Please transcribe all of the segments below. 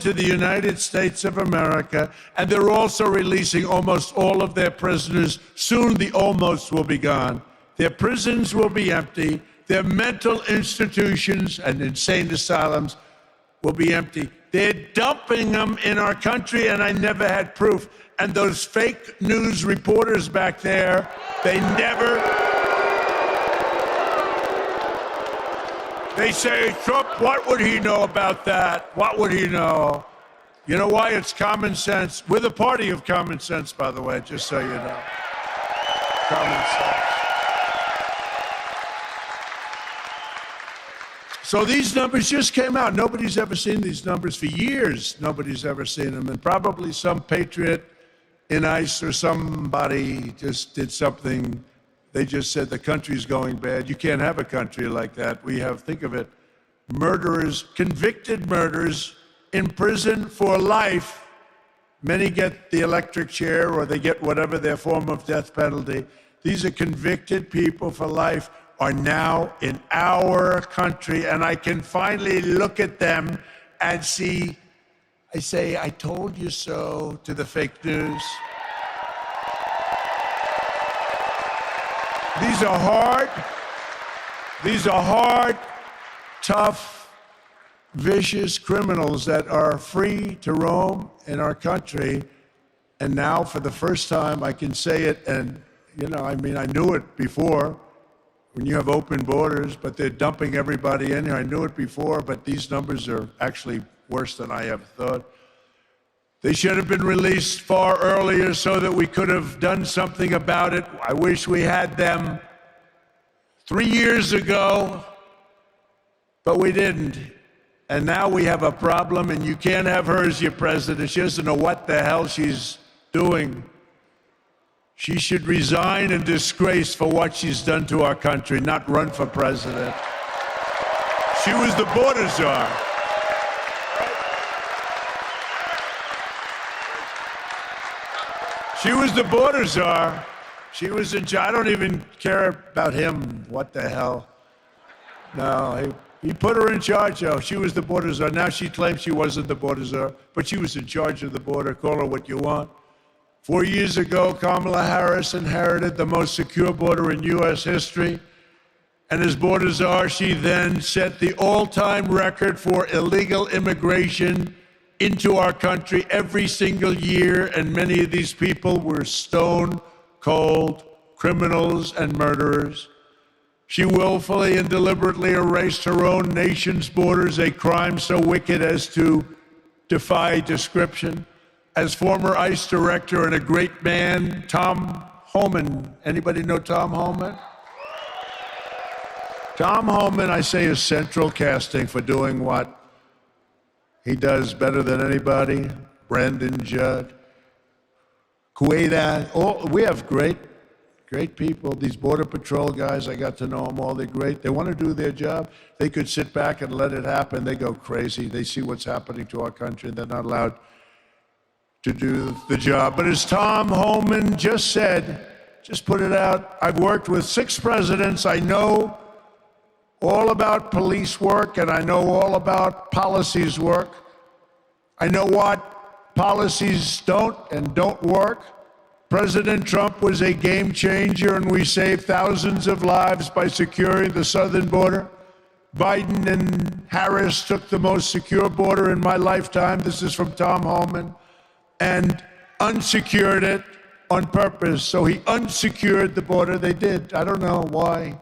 to the United States of America, and they're also releasing almost all of their prisoners. Soon the almost will be gone. Their prisons will be empty. Their mental institutions and insane asylums will be empty. They're dumping them in our country, and I never had proof. And those fake news reporters back there, they say, Trump, what would he know about that? What would he know? You know why? It's common sense. We're the party of common sense, by the way, just so you know. Common sense. So these numbers just came out. Nobody's ever seen these numbers for years. Nobody's ever seen them. And probably some patriot in ICE or somebody just did something. They just said the country's going bad. You can't have a country like that. We have, think of it, murderers, convicted murderers in prison for life. Many get the electric chair or they get whatever their form of death penalty. These are convicted people for life are now in our country, and I can finally look at them and see, I say, I told you so to the fake news. These are hard, tough, vicious criminals that are free to roam in our country. And now, for the first time, I can say it, and, you know, I mean, I knew it before, when you have open borders, but they're dumping everybody in here. I knew it before, but these numbers are actually worse than I ever thought. They should have been released far earlier so that we could have done something about it. I wish we had them 3 years ago, but we didn't. And now we have a problem, and you can't have her as your president. She doesn't know what the hell she's doing. She should resign in disgrace for what she's done to our country, not run for president. She was the border czar. She was the border czar. She was in charge. I don't even care about him. What the hell? No, he put her in charge, though. She was the border czar. Now she claims she wasn't the border czar, but she was in charge of the border. Call her what you want. 4 years ago, Kamala Harris inherited the most secure border in U.S. history. And as border czar, she then set the all-time record for illegal immigration into our country every single year. And many of these people were stone-cold criminals and murderers. She willfully and deliberately erased her own nation's borders, a crime so wicked as to defy description. As former ICE director and a great man, Tom Homan. Anybody know Tom Homan? Tom Homan, I say, is central casting for doing what he does better than anybody. Brandon Judd, Kuwaita. We have great people. These Border Patrol guys, I got to know them all. They're great. They want to do their job. They could sit back and let it happen. They go crazy. They see what's happening to our country, and they're not allowed to do the job. But as Tom Homan just said, just put it out, I've worked with 6 presidents. I know all about police work, and I know all about policies work. I know what policies don't work. President Trump was a game changer, and we saved thousands of lives by securing the southern border. Biden and Harris took the most secure border in my lifetime. This is from Tom Homan. And unsecured it on purpose. So he unsecured the border. They did. I don't know why.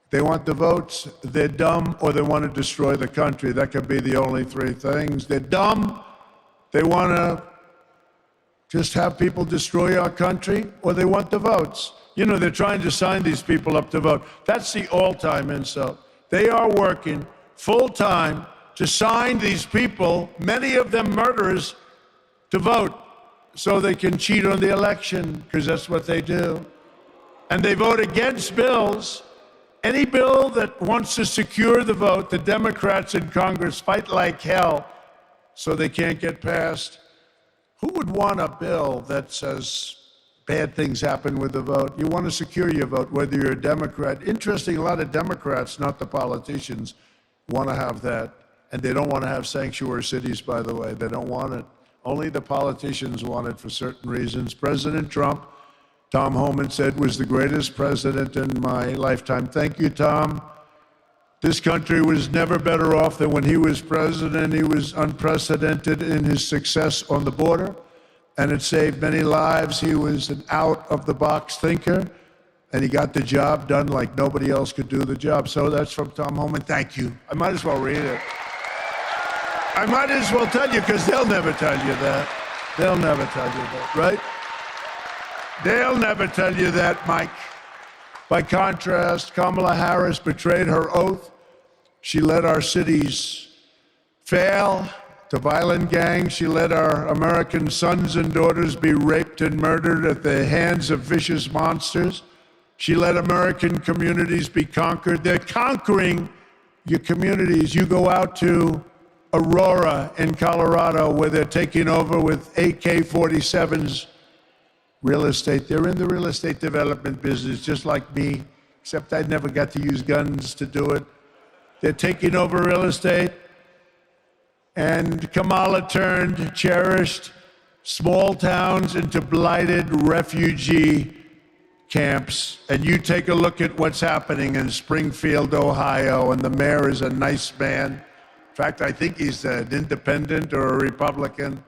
They want the votes, they're dumb, or they want to destroy the country. That could be the only 3 things. They're dumb, they want to just have people destroy our country, or they want the votes. You know, they're trying to sign these people up to vote. That's the all-time insult. They are working full-time to sign these people, many of them murderers, to vote so they can cheat on the election, because that's what they do. And they vote against bills. Any bill that wants to secure the vote, the Democrats in Congress fight like hell so they can't get passed. Who would want a bill that says bad things happen with the vote? You want to secure your vote, whether you're a Democrat. Interesting, a lot of Democrats, not the politicians, want to have that. And they don't want to have sanctuary cities, by the way. They don't want it. Only the politicians want it for certain reasons. President Trump, Tom Homan said, was the greatest president in my lifetime. Thank you, Tom. This country was never better off than when he was president. He was unprecedented in his success on the border, and it saved many lives. He was an out-of-the-box thinker, and he got the job done like nobody else could do the job. So that's from Tom Homan. Thank you. I might as well read it. I might as well tell you, because they'll never tell you that. They'll never tell you that, right? They'll never tell you that, Mike. By contrast, Kamala Harris betrayed her oath. She let our cities fail to violent gangs. She let our American sons and daughters be raped and murdered at the hands of vicious monsters. She let American communities be conquered. They're conquering your communities. You go out to Aurora in Colorado, where they're taking over with AK-47s real estate. They're in the real estate development business, just like me, except I never got to use guns to do it. They're taking over real estate. And Kamala turned cherished small towns into blighted refugee camps. And you take a look at what's happening in Springfield, Ohio, and the mayor is a nice man. In fact, I think he's an independent or a Republican,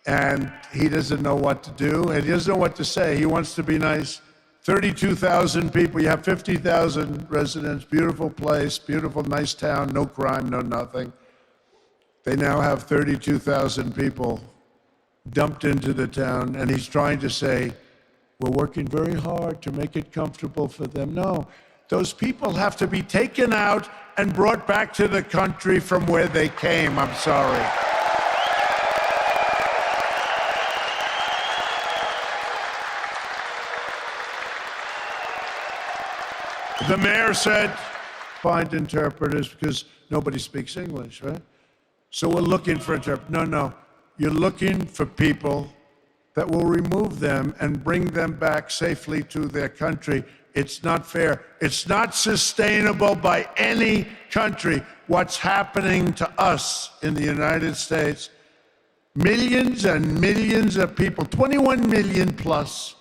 and he doesn't know what to do, and he doesn't know what to say. He wants to be nice. 32,000 people, you have 50,000 residents, beautiful place, beautiful, nice town, no crime, no nothing. They now have 32,000 people dumped into the town, and he's trying to say, we're working very hard to make it comfortable for them. No, those people have to be taken out and brought back to the country from where they came. I'm sorry. The mayor said, find interpreters, because nobody speaks English, right? So we're looking for interpreters. No, you're looking for people that will remove them and bring them back safely to their country. It's not fair. It's not sustainable by any country. What's happening to us in the United States, millions and millions of people, 21 million plus,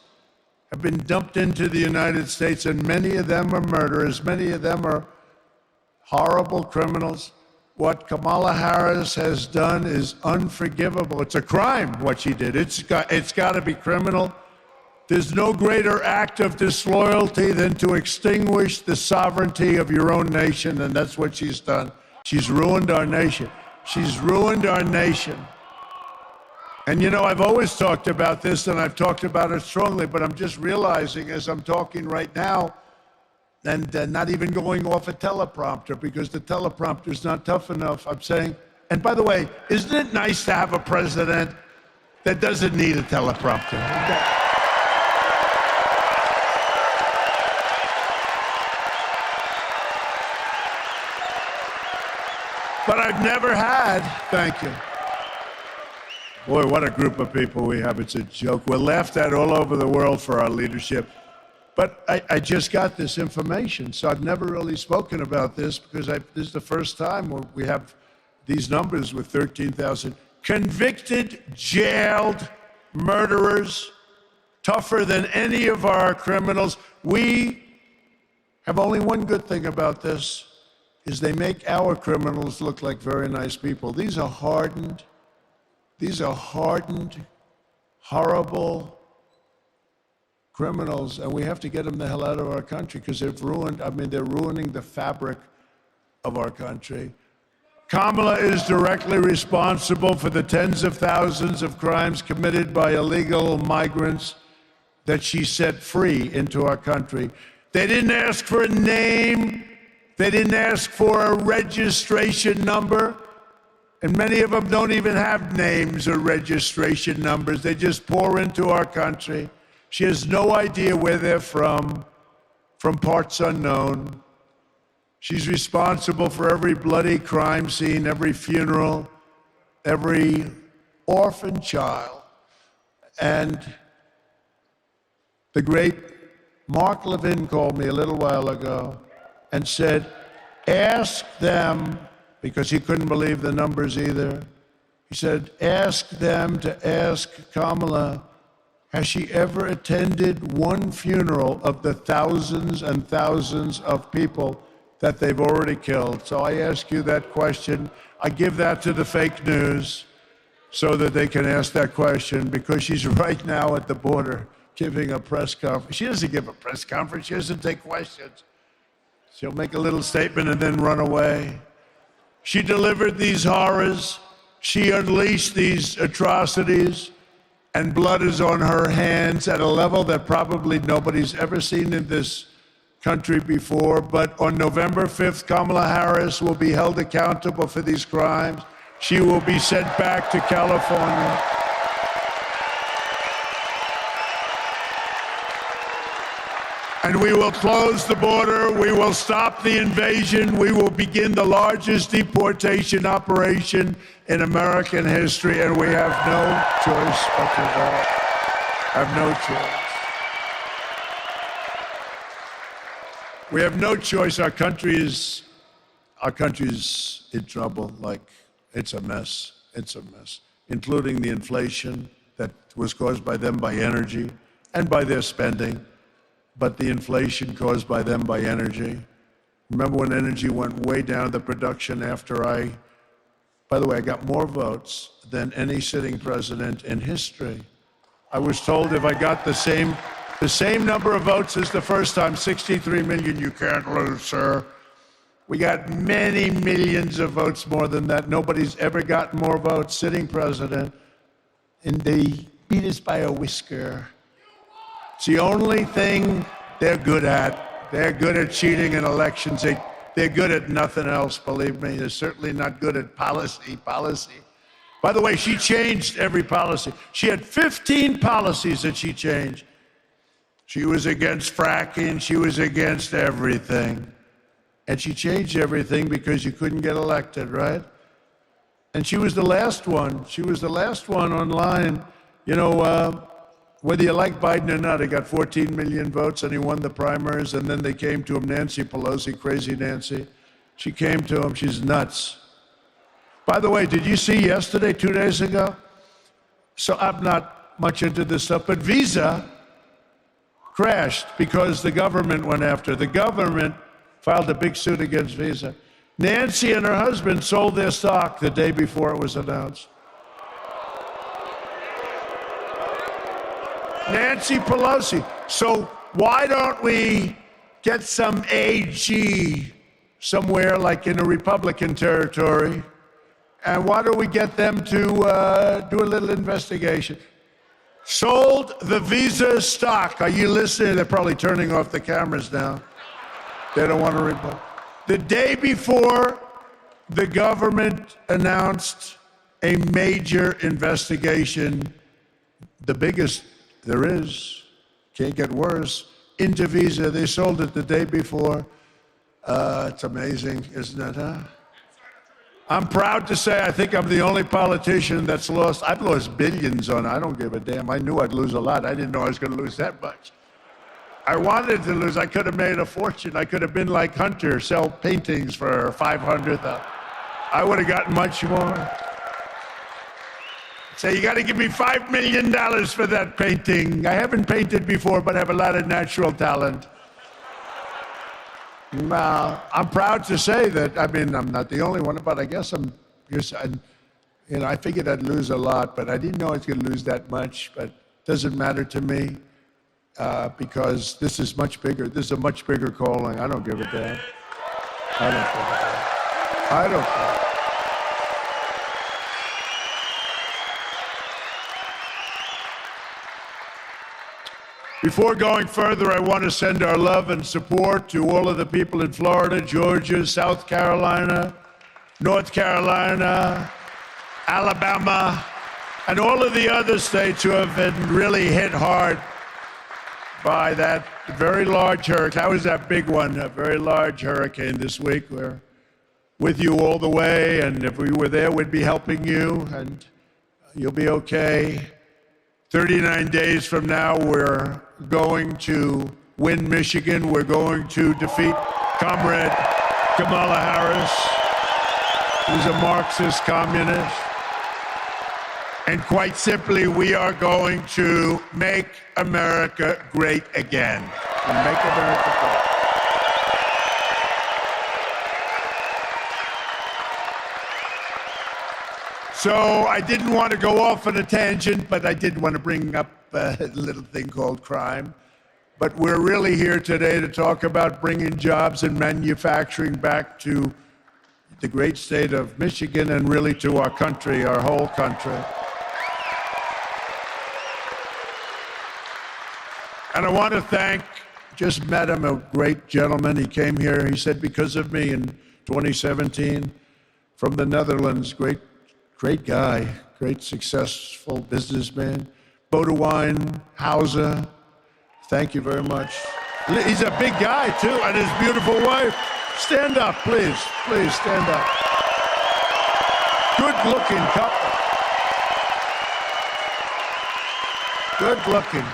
have been dumped into the United States, and many of them are murderers. Many of them are horrible criminals. What Kamala Harris has done is unforgivable. It's a crime, what she did. It's got to be criminal. There's no greater act of disloyalty than to extinguish the sovereignty of your own nation, and that's what she's done. She's ruined our nation. She's ruined our nation. And you know, I've always talked about this, and I've talked about it strongly, but I'm just realizing as I'm talking right now, and not even going off a teleprompter, because the teleprompter's not tough enough. I'm saying, and by the way, isn't it nice to have a president that doesn't need a teleprompter? But I've never had, thank you. Boy, what a group of people we have. It's a joke. We're laughed at all over the world for our leadership. But I just got this information, so I've never really spoken about this, because this is the first time where we have these numbers with 13,000 convicted, jailed murderers, tougher than any of our criminals. We have only one good thing about this, is they make our criminals look like very nice people. These are hardened, horrible criminals, and we have to get them the hell out of our country, because they're ruining the fabric of our country. Kamala is directly responsible for the tens of thousands of crimes committed by illegal migrants that she set free into our country. They didn't ask for a name. They didn't ask for a registration number. And many of them don't even have names or registration numbers. They just pour into our country. She has no idea where they're from parts unknown. She's responsible for every bloody crime scene, every funeral, every orphan child. And the great Mark Levin called me a little while ago and said, ask them because he couldn't believe the numbers either. He said, ask them to ask Kamala, has she ever attended one funeral of the thousands and thousands of people that they've already killed? So I ask you that question. I give that to the fake news so that they can ask that question, because she's right now at the border giving a press conference. She doesn't give a press conference. She doesn't take questions. She'll make a little statement and then run away. She delivered these horrors. She unleashed these atrocities, and blood is on her hands at a level that probably nobody's ever seen in this country before. But on November 5th, Kamala Harris will be held accountable for these crimes. She will be sent back to California. And we will close the border. We will stop the invasion. We will begin the largest deportation operation in American history, and we have no choice but to go. Have no choice. We have no choice. Our country is in trouble. Like, it's a mess. It's a mess, including the inflation that was caused by them by energy and by their spending. But the inflation caused by them by energy. Remember when energy went way down, the production after by the way, I got more votes than any sitting president in history. I was told if I got the same number of votes as the first time, 63 million, you can't lose, sir. We got many millions of votes more than that. Nobody's ever gotten more votes, sitting president, and they beat us by a whisker. It's the only thing they're good at. They're good at cheating in elections. They're good at nothing else, believe me. They're certainly not good at policy. By the way, she changed every policy. She had 15 policies that she changed. She was against fracking. She was against everything. And she changed everything because you couldn't get elected, right? And she was the last one. She was the last one online. You know, whether you like Biden or not, he got 14 million votes and he won the primaries, and then they came to him, Nancy Pelosi, crazy Nancy. She came to him, she's nuts. By the way, did you see yesterday, 2 days ago? So I'm not much into this stuff, but Visa crashed because the government went after. The government filed a big suit against Visa. Nancy and her husband sold their stock the day before it was announced. Nancy Pelosi. So why don't we get some AG somewhere like in a Republican territory, and why don't we get them to do a little investigation? Sold the Visa stock. Are you listening? They're probably turning off the cameras now. They don't want to report. The day before, the government announced a major investigation, the biggest there is, can't get worse, into Visa. They sold it the day before. It's amazing, isn't it, huh? I'm proud to say I think I'm the only politician that's lost. I've lost billions on it. I don't give a damn. I knew I'd lose a lot. I didn't know I was going to lose that much. I wanted to lose. I could have made a fortune. I could have been like Hunter, sell paintings for $500,000. I would have gotten much more. Say, you got to give me $5 million for that painting. I haven't painted before, but I have a lot of natural talent. I'm proud to say that, I mean, I'm not the only one, but I guess I figured I'd lose a lot, but I didn't know I was going to lose that much, but it doesn't matter to me because this is much bigger. This is a much bigger calling. I don't give a damn. I don't care. Before going further, I want to send our love and support to all of the people in Florida, Georgia, South Carolina, North Carolina, Alabama, and all of the other states who have been really hit hard by that very large hurricane. That was that big one, a very large hurricane this week. We're with you all the way, and if we were there, we'd be helping you, and you'll be okay. 39 days from now, we're going to win Michigan. We're going to defeat Comrade Kamala Harris. He's a Marxist communist. And quite simply, we are going to make America great again. And make America great. So I didn't want to go off on a tangent, but I did want to bring up a little thing called crime. But we're really here today to talk about bringing jobs and manufacturing back to the great state of Michigan and really to our country, our whole country. And I want to thank, just met him, a great gentleman. He came here, he said, because of me in 2017 from the Netherlands, great guy, great successful businessman. Bodewijn Hauser, thank you very much. He's a big guy too, and his beautiful wife. Stand up, please, please stand up. Good looking couple. Good looking.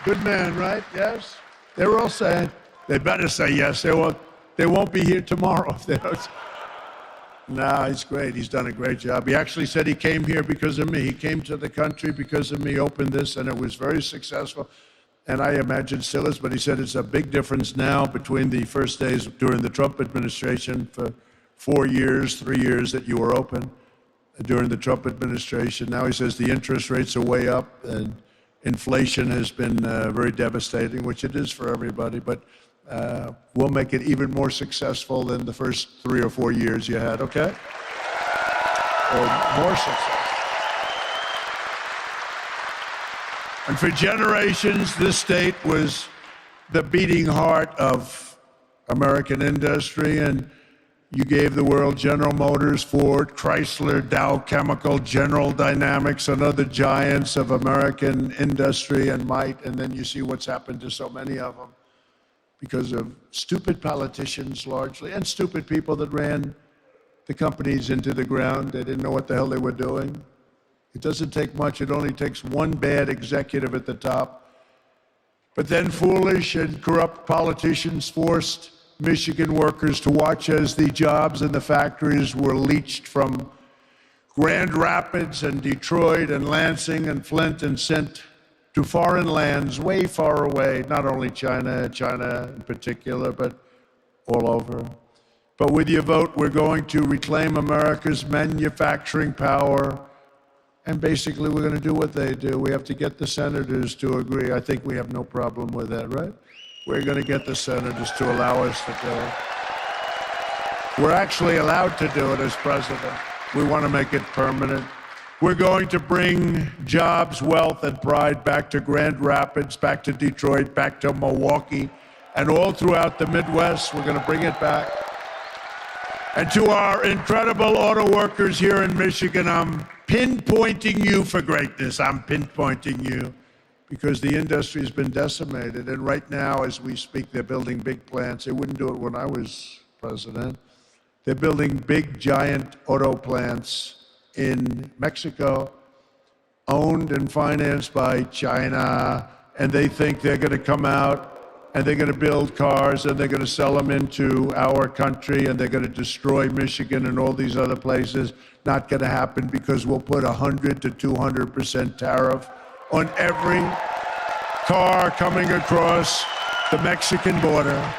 Good man, right? Yes? They were all saying, they better say yes. They won't be here tomorrow if they don't. No, he's great. He's done a great job. He actually said he came here because of me. He came to the country because of me, opened this, and it was very successful. And I imagine still is, but he said it's a big difference now between the first days during the Trump administration for 4 years, 3 years that you were open during the Trump administration. Now he says the interest rates are way up and inflation has been very devastating, which it is for everybody, but we'll make it even more successful than the first 3 or 4 years you had, okay? Or more successful. And for generations, this state was the beating heart of American industry, and you gave the world General Motors, Ford, Chrysler, Dow Chemical, General Dynamics, and other giants of American industry and might, and then you see what's happened to so many of them because of stupid politicians largely, and stupid people that ran the companies into the ground. They didn't know what the hell they were doing. It doesn't take much. It only takes one bad executive at the top. But then foolish and corrupt politicians forced Michigan workers to watch as the jobs in the factories were leached from Grand Rapids and Detroit and Lansing and Flint and sent to foreign lands way far away, not only China in particular, but all over. But with your vote, we're going to reclaim America's manufacturing power. And basically, we're going to do what they do. We have to get the senators to agree. I think we have no problem with that, right? We're going to get the senators to allow us to do it. We're actually allowed to do it as president. We want to make it permanent. We're going to bring jobs, wealth, and pride back to Grand Rapids, back to Detroit, back to Milwaukee, and all throughout the Midwest. We're going to bring it back. And to our incredible auto workers here in Michigan, I'm pinpointing you for greatness. I'm pinpointing you because the industry has been decimated. And right now, as we speak, they're building big plants. They wouldn't do it when I was president. They're building big, giant auto plants in Mexico, owned and financed by China. And they think they're going to come out and they're going to build cars and they're going to sell them into our country and they're going to destroy Michigan and all these other places. Not going to happen because we'll put 100 to 200% tariff on every car coming across the Mexican border.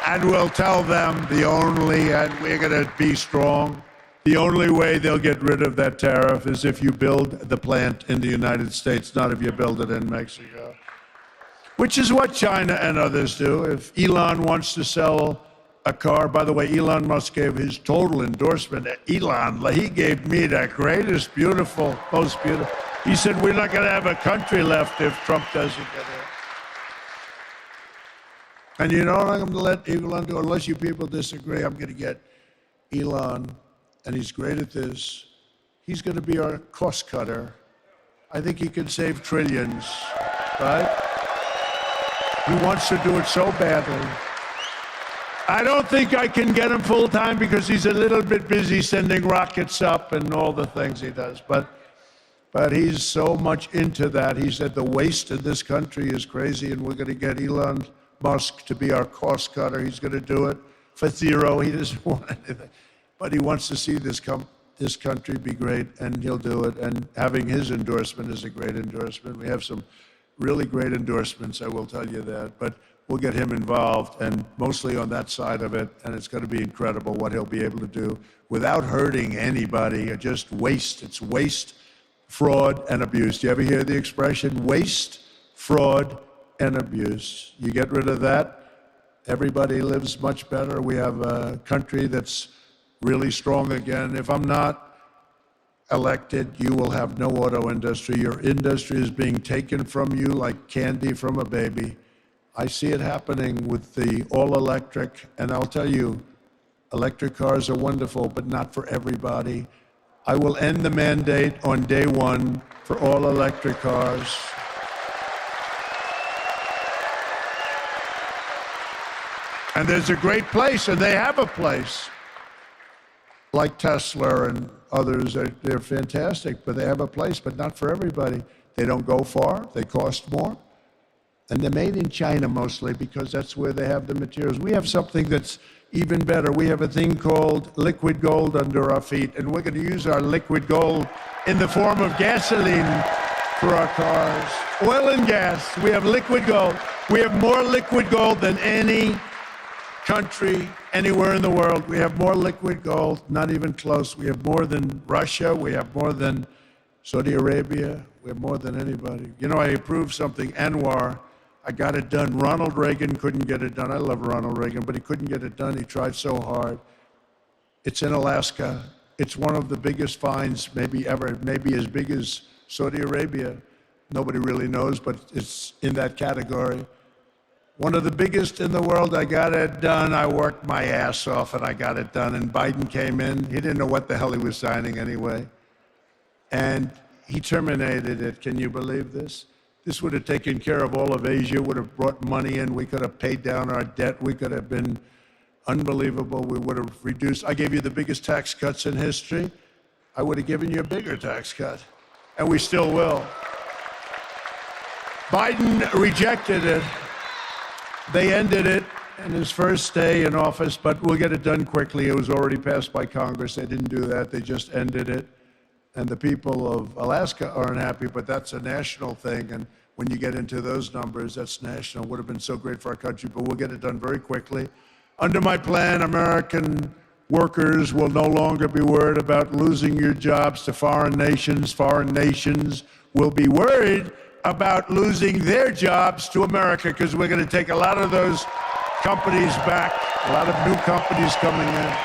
And we'll tell them and we're going to be strong, the only way they'll get rid of that tariff is if you build the plant in the United States, not if you build it in Mexico. Which is what China and others do. If Elon wants to sell a car, by the way, Elon Musk gave his total endorsement. Elon, he gave me the greatest, beautiful, most beautiful. He said, we're not going to have a country left if Trump doesn't get in. And you know what I'm going to let Elon do? Unless you people disagree, I'm going to get Elon, and he's great at this. He's going to be our cost cutter. I think he can save trillions, right? He wants to do it so badly. I don't think I can get him full time because he's a little bit busy sending rockets up and all the things he does. But he's so much into that. He said the waste in this country is crazy, and we're going to get Elon Musk to be our cost cutter. He's going to do it. for zero. He doesn't want anything. But he wants to see this country be great, and he'll do it. And having his endorsement is a great endorsement. We have some really great endorsements, I will tell you that. But we'll get him involved, and mostly on that side of it, and it's going to be incredible what he'll be able to do without hurting anybody, or just waste. It's waste, fraud, and abuse. Do you ever hear the expression, waste, fraud, and abuse? You get rid of that, everybody lives much better. We have a country that's really strong again. If I'm not elected, you will have no auto industry. Your industry is being taken from you like candy from a baby. I see it happening with the all-electric, and I'll tell you, electric cars are wonderful, but not for everybody. I will end the mandate on day one for all electric cars. And there's a great place, and they have a place. Like Tesla and others, they're fantastic, but they have a place, but not for everybody. They don't go far, they cost more. And they're made in China mostly because that's where they have the materials. We have something that's even better. We have a thing called liquid gold under our feet, and we're going to use our liquid gold in the form of gasoline for our cars. Oil and gas, we have liquid gold. We have more liquid gold than any country anywhere in the world. We have more liquid gold, not even close. We have more than Russia. We have more than Saudi Arabia. We have more than anybody. You know, I approved something, Anwar. I got it done. Ronald Reagan couldn't get it done. I love Ronald Reagan, but he couldn't get it done. He tried so hard. It's in Alaska. It's one of the biggest finds maybe ever, maybe as big as Saudi Arabia. Nobody really knows, but it's in that category. One of the biggest in the world. I got it done. I worked my ass off, and I got it done. And Biden came in. He didn't know what the hell he was signing anyway. And he terminated it. Can you believe this? This would have taken care of all of Asia, would have brought money in. We could have paid down our debt. We could have been unbelievable. We would have reduced. I gave you the biggest tax cuts in history. I would have given you a bigger tax cut, and we still will. Biden rejected it. They ended it in his first day in office, but we'll get it done quickly. It was already passed by Congress. They didn't do that. They just ended it. And the people of Alaska aren't happy, but that's a national thing. And when you get into those numbers, that's national. Would have been so great for our country, but we'll get it done very quickly. Under my plan, American workers will no longer be worried about losing your jobs to foreign nations. Foreign nations will be worried about losing their jobs to America, because we're going to take a lot of those companies back, a lot of new companies coming in.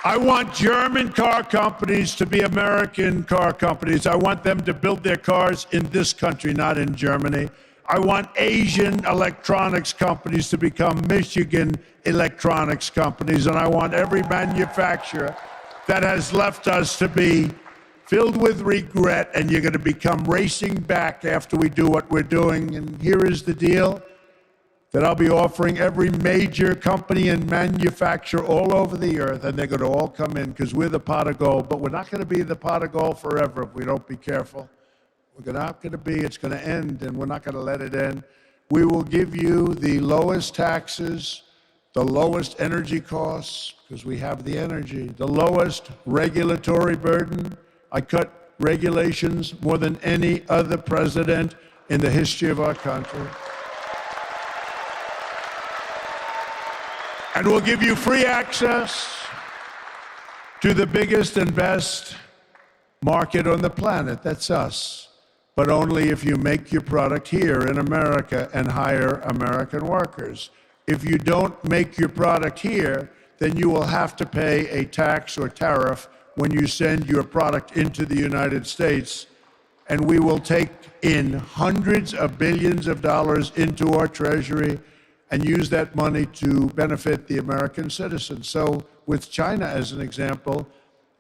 I want German car companies to be American car companies. I want them to build their cars in this country, not in Germany. I want Asian electronics companies to become Michigan electronics companies. And I want every manufacturer that has left us to be filled with regret, and you're going to become racing back after we do what we're doing. And here is the deal that I'll be offering every major company and manufacturer all over the earth, and they're going to all come in because we're the pot of gold. But we're not going to be the pot of gold forever if we don't be careful. We're not going to be, it's going to end, and we're not going to let it end. We will give you the lowest taxes, the lowest energy costs, because we have the energy, the lowest regulatory burden. I cut regulations more than any other president in the history of our country. And we'll give you free access to the biggest and best market on the planet. That's us. But only if you make your product here in America and hire American workers. If you don't make your product here, then you will have to pay a tax or tariff when you send your product into the United States. And we will take in hundreds of billions of dollars into our treasury and use that money to benefit the American citizens. So with China as an example,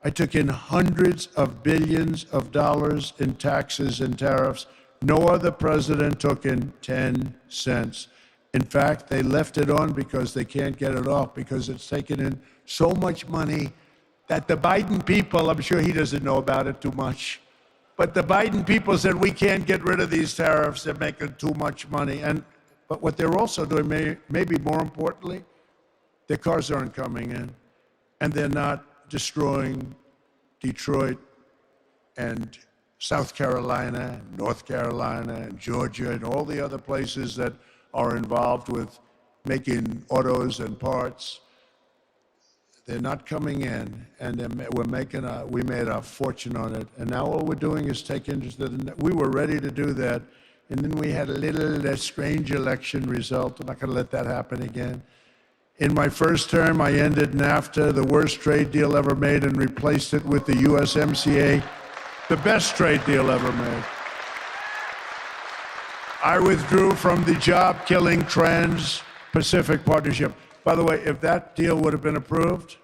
I took in hundreds of billions of dollars in taxes and tariffs. No other president took in 10 cents. In fact, they left it on because they can't get it off, because it's taken in so much money that the Biden people, I'm sure he doesn't know about it too much, But the Biden people said, we can't get rid of these tariffs. They're making too much money. But what they're also doing, maybe more importantly, their cars aren't coming in. And they're not destroying Detroit and South Carolina, North Carolina, and Georgia, and all the other places that are involved with making autos and parts. They're not coming in, and we made a fortune on it. And now all we're doing is take interest in it. We were ready to do that, and then we had a little strange election result. I'm not going to let that happen again. In my first term, I ended NAFTA, the worst trade deal ever made, and replaced it with the USMCA, the best trade deal ever made. I withdrew from the job-killing Trans-Pacific Partnership. By the way, if that deal would have been approved,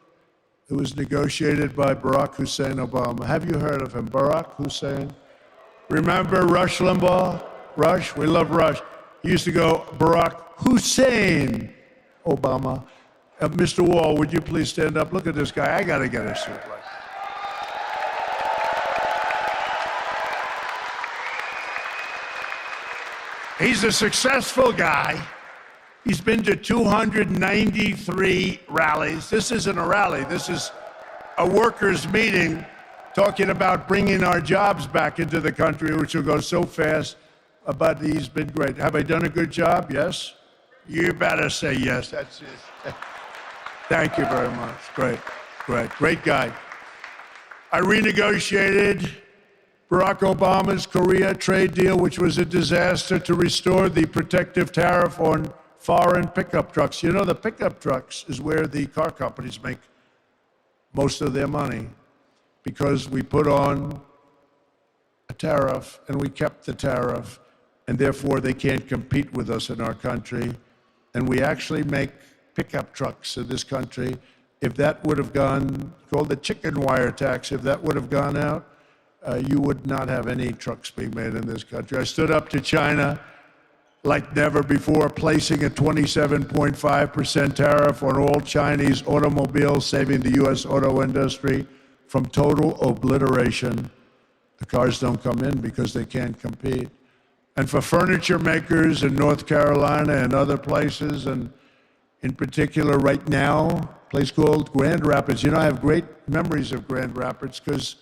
it was negotiated by Barack Hussein Obama. Have you heard of him, Barack Hussein? Remember Rush Limbaugh? Rush, we love Rush. He used to go, Barack Hussein Obama. Mr. Wall, would you please stand up? Look at this guy. I got to get a suit like that. He's a successful guy. He's been to 293 rallies. This isn't a rally. This is a workers' meeting talking about bringing our jobs back into the country, which will go so fast. But he's been great. Have I done a good job? Yes? You better say yes. That's it. Thank you very much. Great guy. I renegotiated Barack Obama's Korea trade deal, which was a disaster, to restore the protective tariff on foreign pickup trucks. You know, the pickup trucks is where the car companies make most of their money, because we put on a tariff and we kept the tariff, and therefore they can't compete with us in our country. And we actually make pickup trucks in this country. If that would have gone, called the chicken wire tax, if that would have gone out, you would not have any trucks being made in this country. I stood up to China like never before, placing a 27.5% tariff on all Chinese automobiles, saving the U.S. auto industry from total obliteration. The cars don't come in because they can't compete. And for furniture makers in North Carolina and other places, and in particular right now, a place called Grand Rapids. You know, I have great memories of Grand Rapids because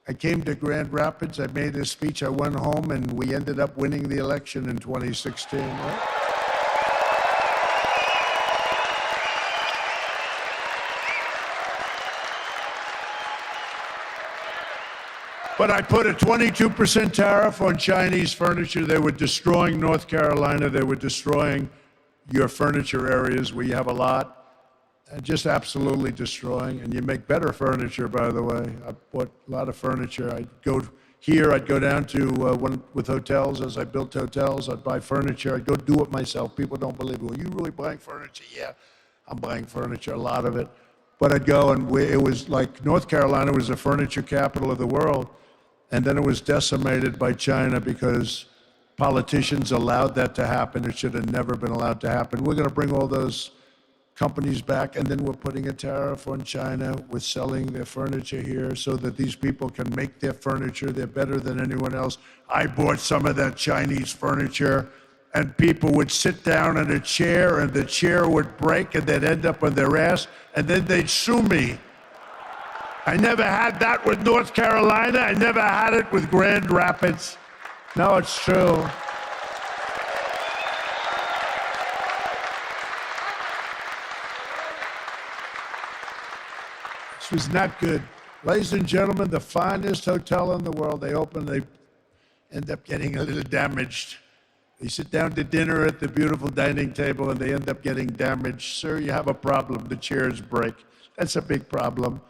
I came to Grand Rapids, I made a speech, I went home, and we ended up winning the election in 2016. Right? But I put a 22% tariff on Chinese furniture. They were destroying North Carolina. They were destroying your furniture areas where you have a lot. Just absolutely destroying. And you make better furniture, by the way. I bought a lot of furniture. I'd go down to with hotels. As I built hotels, I'd buy furniture. I'd go do it myself. People don't believe it. Well, you really buying furniture? Yeah, I'm buying furniture, a lot of it. But I'd go, and it was like North Carolina was the furniture capital of the world. And then it was decimated by China because politicians allowed that to happen. It should have never been allowed to happen. We're going to bring all those companies back, and then we're putting a tariff on China. We're selling their furniture here so that these people can make their furniture. They're better than anyone else. I bought some of that Chinese furniture, and people would sit down in a chair, and the chair would break, and they'd end up on their ass, and then they'd sue me. I never had that with North Carolina. I never had it with Grand Rapids. No, it's true. This was not good. Ladies and gentlemen, the finest hotel in the world. They open, they end up getting a little damaged. They sit down to dinner at the beautiful dining table, and they end up getting damaged. Sir, you have a problem. The chairs break. That's a big problem.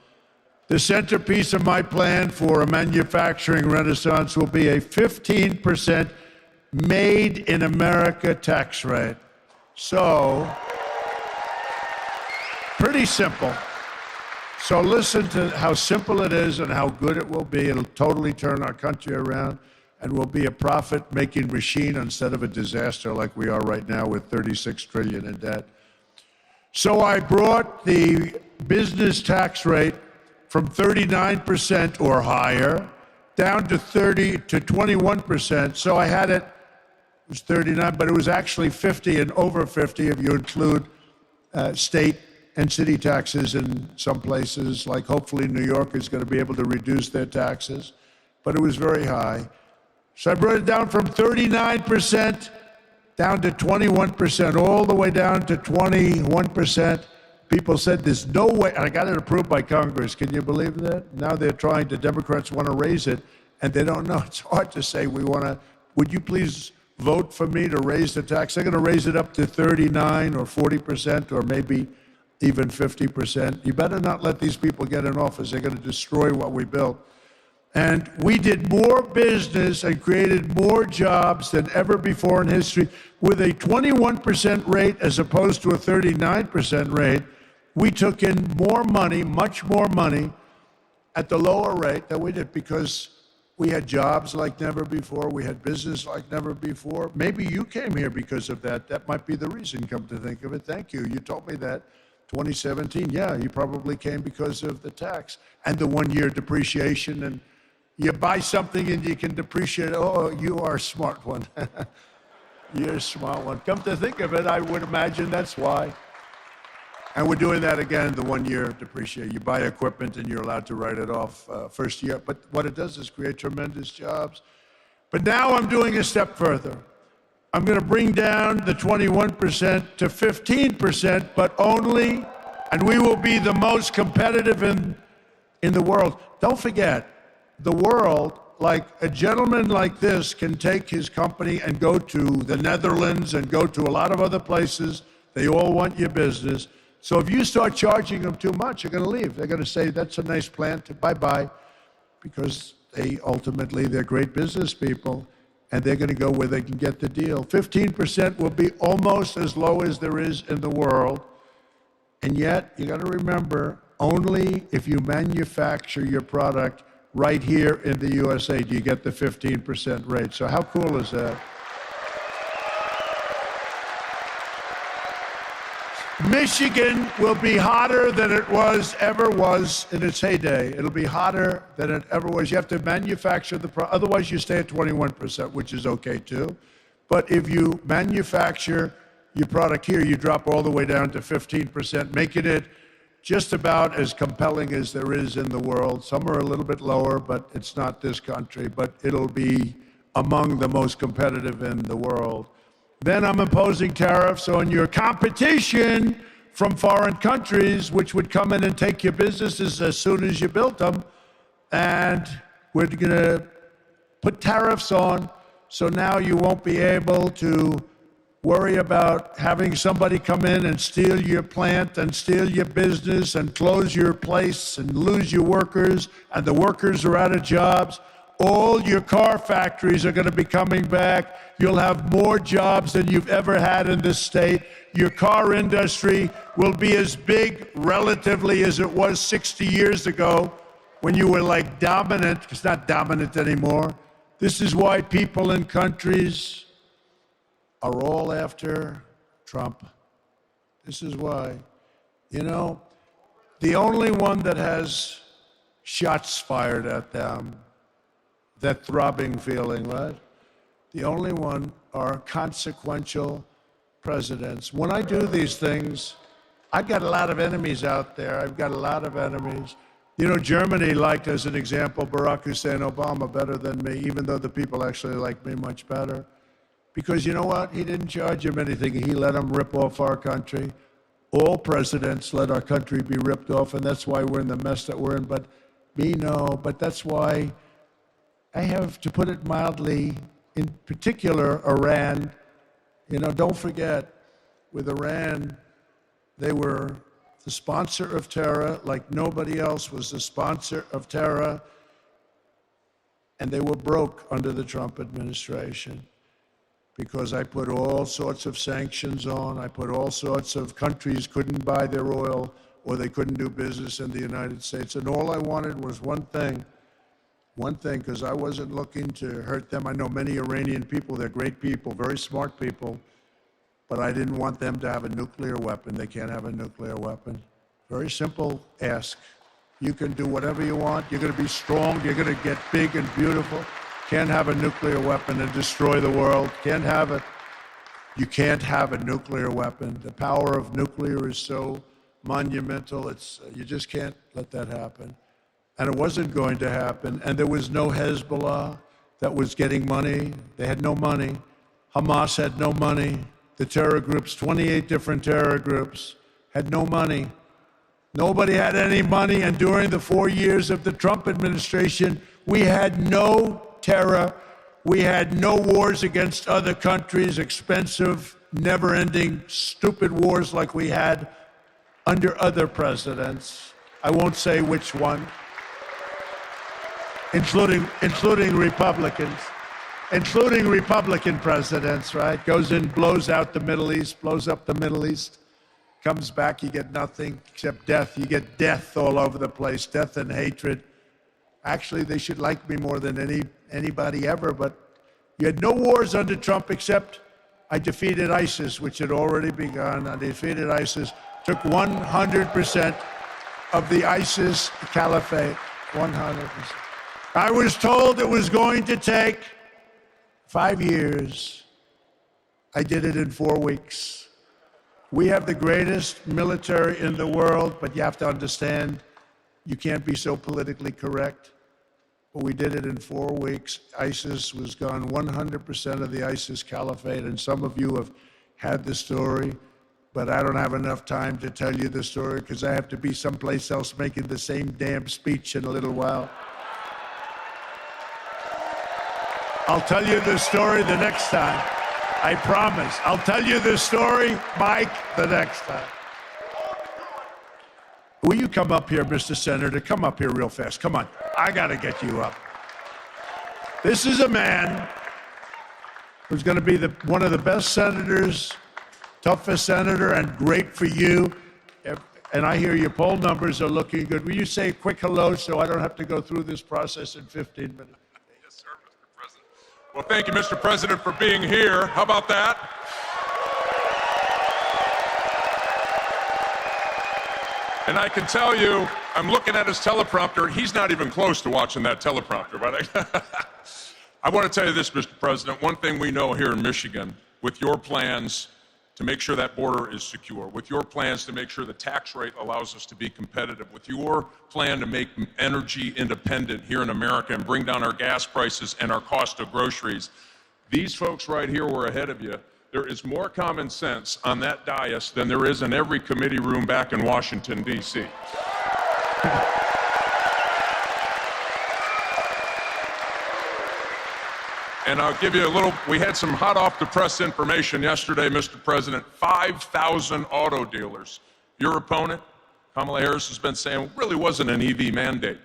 The centerpiece of my plan for a manufacturing renaissance will be a 15% made in America tax rate. So, pretty simple. So listen to how simple it is and how good it will be. It'll totally turn our country around, and will be a profit-making machine instead of a disaster like we are right now with $36 trillion in debt. So I brought the business tax rate from 39% or higher down to 30 to 21%. So I had it was 39, but it was actually 50 and over 50 if you include state and city taxes in some places, like hopefully New York is going to be able to reduce their taxes, but it was very high. So I brought it down from 39% down to 21%, all the way down to 21%. People said there's no way, and I got it approved by Congress. Can you believe that? Now they're trying, the Democrats want to raise it, and they don't know. It's hard to say, would you please vote for me to raise the tax? They're going to raise it up to 39 or 40% or maybe even 50%. You better not let these people get in office. They're going to destroy what we built. And we did more business and created more jobs than ever before in history with a 21% rate as opposed to a 39% rate. We took in more money, much more money at the lower rate that we did because we had jobs like never before. We had business like never before. Maybe you came here because of that. That might be the reason, come to think of it. Thank you. You told me that. 2017, yeah, you probably came because of the tax and the one-year depreciation. And you buy something and you can depreciate. Oh, you are a smart one. You're a smart one. Come to think of it, I would imagine that's why. And we're doing that again, the one-year depreciation. You buy equipment and you're allowed to write it off first year. But what it does is create tremendous jobs. But now I'm doing a step further. I'm going to bring down the 21% to 15%, but only, and we will be the most competitive in the world. Don't forget, the world, like a gentleman like this can take his company and go to the Netherlands and go to a lot of other places. They all want your business. So if you start charging them too much, they're going to leave. They're going to say, that's a nice plant, bye-bye, because they're great business people, and they're going to go where they can get the deal. 15% will be almost as low as there is in the world, and yet you got to remember, only if you manufacture your product right here in the USA do you get the 15% rate. So how cool is that? Michigan will be hotter than it ever was in its heyday. It'll be hotter than it ever was. You have to manufacture the product. Otherwise, you stay at 21%, which is okay too. But if you manufacture your product here, you drop all the way down to 15%, making it just about as compelling as there is in the world. Some are a little bit lower, but it's not this country. But it'll be among the most competitive in the world. Then I'm imposing tariffs on your competition from foreign countries, which would come in and take your businesses as soon as you built them. And we're going to put tariffs on, so now you won't be able to worry about having somebody come in and steal your plant and steal your business and close your place and lose your workers, and the workers are out of jobs. All your car factories are going to be coming back. You'll have more jobs than you've ever had in this state. Your car industry will be as big relatively as it was 60 years ago when you were like dominant. It's not dominant anymore. This is why people in countries are all after Trump. This is why. You know, the only one that has shots fired at them, that throbbing feeling, right? The only one are consequential presidents. When I do these things, I've got a lot of enemies out there. I've got a lot of enemies. You know, Germany liked, as an example, Barack Hussein Obama better than me, even though the people actually like me much better. Because you know what? He didn't charge him anything. He let him rip off our country. All presidents let our country be ripped off, and that's why we're in the mess that we're in. But me, no. But that's why I have, to put it mildly, in particular, Iran. You know, don't forget, with Iran, they were the sponsor of terror like nobody else was the sponsor of terror, and they were broke under the Trump administration because I put all sorts of sanctions on. I put all sorts of countries couldn't buy their oil or they couldn't do business in the United States. And all I wanted was one thing, because I wasn't looking to hurt them. I know many Iranian people, they're great people, very smart people, but I didn't want them to have a nuclear weapon. They can't have a nuclear weapon. Very simple ask. You can do whatever you want. You're going to be strong. You're going to get big and beautiful. Can't have a nuclear weapon and destroy the world. Can't have it. You can't have a nuclear weapon. The power of nuclear is so monumental. You just can't let that happen. And it wasn't going to happen. And there was no Hezbollah that was getting money. They had no money. Hamas had no money. The terror groups, 28 different terror groups, had no money. Nobody had any money. And during the 4 years of the Trump administration, we had no terror. We had no wars against other countries, expensive, never-ending, stupid wars like we had under other presidents. I won't say which one, including Republicans, including Republican presidents, right? Goes in, blows out the Middle East, blows up the Middle East, comes back, you get nothing except death. You get death all over the place, death and hatred. Actually, they should like me more than anybody ever, but you had no wars under Trump except I defeated ISIS, which had already begun. I defeated ISIS, took 100% of the ISIS caliphate, 100%. I was told it was going to take 5 years. I did it in 4 weeks. We have the greatest military in the world, but you have to understand, you can't be so politically correct. But we did it in 4 weeks. ISIS was gone, 100% of the ISIS caliphate, and some of you have had the story, but I don't have enough time to tell you the story because I have to be someplace else making the same damn speech in a little while. I'll tell you the story the next time. I promise. I'll tell you the story, Mike, the next time. Will you come up here, Mr. Senator? Come up here real fast. Come on. I got to get you up. This is a man who's going to be one of the best senators, toughest senator, and great for you. And I hear your poll numbers are looking good. Will you say a quick hello so I don't have to go through this process in 15 minutes? Yes, sir, Mr. President. Well, thank you, Mr. President, for being here. How about that? And I can tell you, I'm looking at his teleprompter. He's not even close to watching that teleprompter. But I want to tell you this, Mr. President. One thing we know here in Michigan, with your plans to make sure that border is secure, with your plans to make sure the tax rate allows us to be competitive, with your plan to make energy independent here in America and bring down our gas prices and our cost of groceries, these folks right here were ahead of you. There is more common sense on that dais than there is in every committee room back in Washington, D.C. And I'll give you a little, we had some hot off the press information yesterday, Mr. President, 5,000 auto dealers. Your opponent, Kamala Harris, has been saying really wasn't an EV mandate.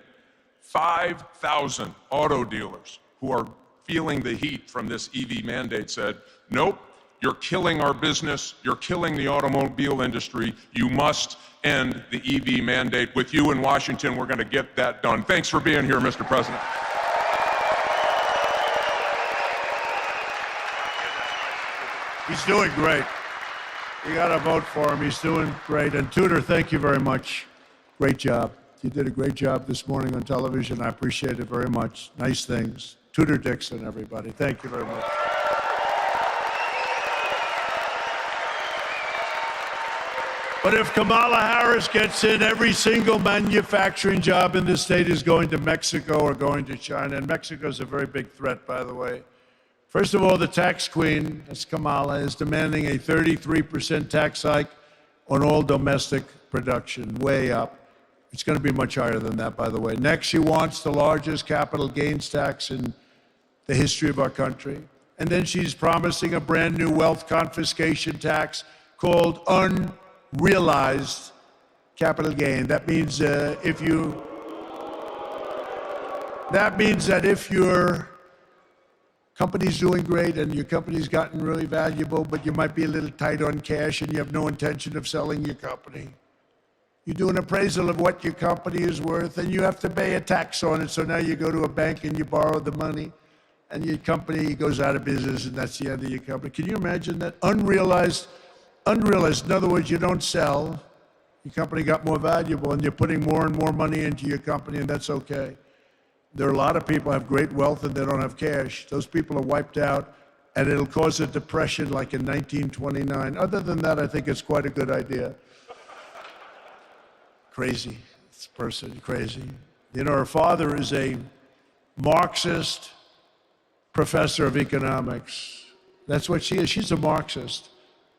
5,000 auto dealers who are feeling the heat from this EV mandate said, nope, you're killing our business, you're killing the automobile industry, you must end the EV mandate. With you in Washington, we're gonna get that done. Thanks for being here, Mr. President. He's doing great. You got to vote for him. He's doing great. And Tudor, thank you very much. Great job. You did a great job this morning on television. I appreciate it very much. Nice things. Tudor Dixon, everybody. Thank you very much. But if Kamala Harris gets in, every single manufacturing job in the state is going to Mexico or going to China. And Mexico is a very big threat, by the way. First of all, the tax queen, that's Kamala, is demanding a 33% tax hike on all domestic production, way up. It's going to be much higher than that, by the way. Next, she wants the largest capital gains tax in the history of our country. And then she's promising a brand new wealth confiscation tax called unrealized capital gain. That means that if your company's doing great and your company's gotten really valuable, but you might be a little tight on cash and you have no intention of selling your company. You do an appraisal of what your company is worth and you have to pay a tax on it. So now you go to a bank and you borrow the money and your company goes out of business and that's the end of your company. Can you imagine that? Unrealized, in other words, you don't sell, Your company got more valuable, and you're putting more and more money into your company, and that's okay. There are a lot of people who have great wealth and they don't have cash. Those people are wiped out, and it'll cause a depression like in 1929. Other than that, I think it's quite a good idea. Crazy. This person, crazy. You know, her father is a Marxist professor of economics. That's what she is. She's a Marxist.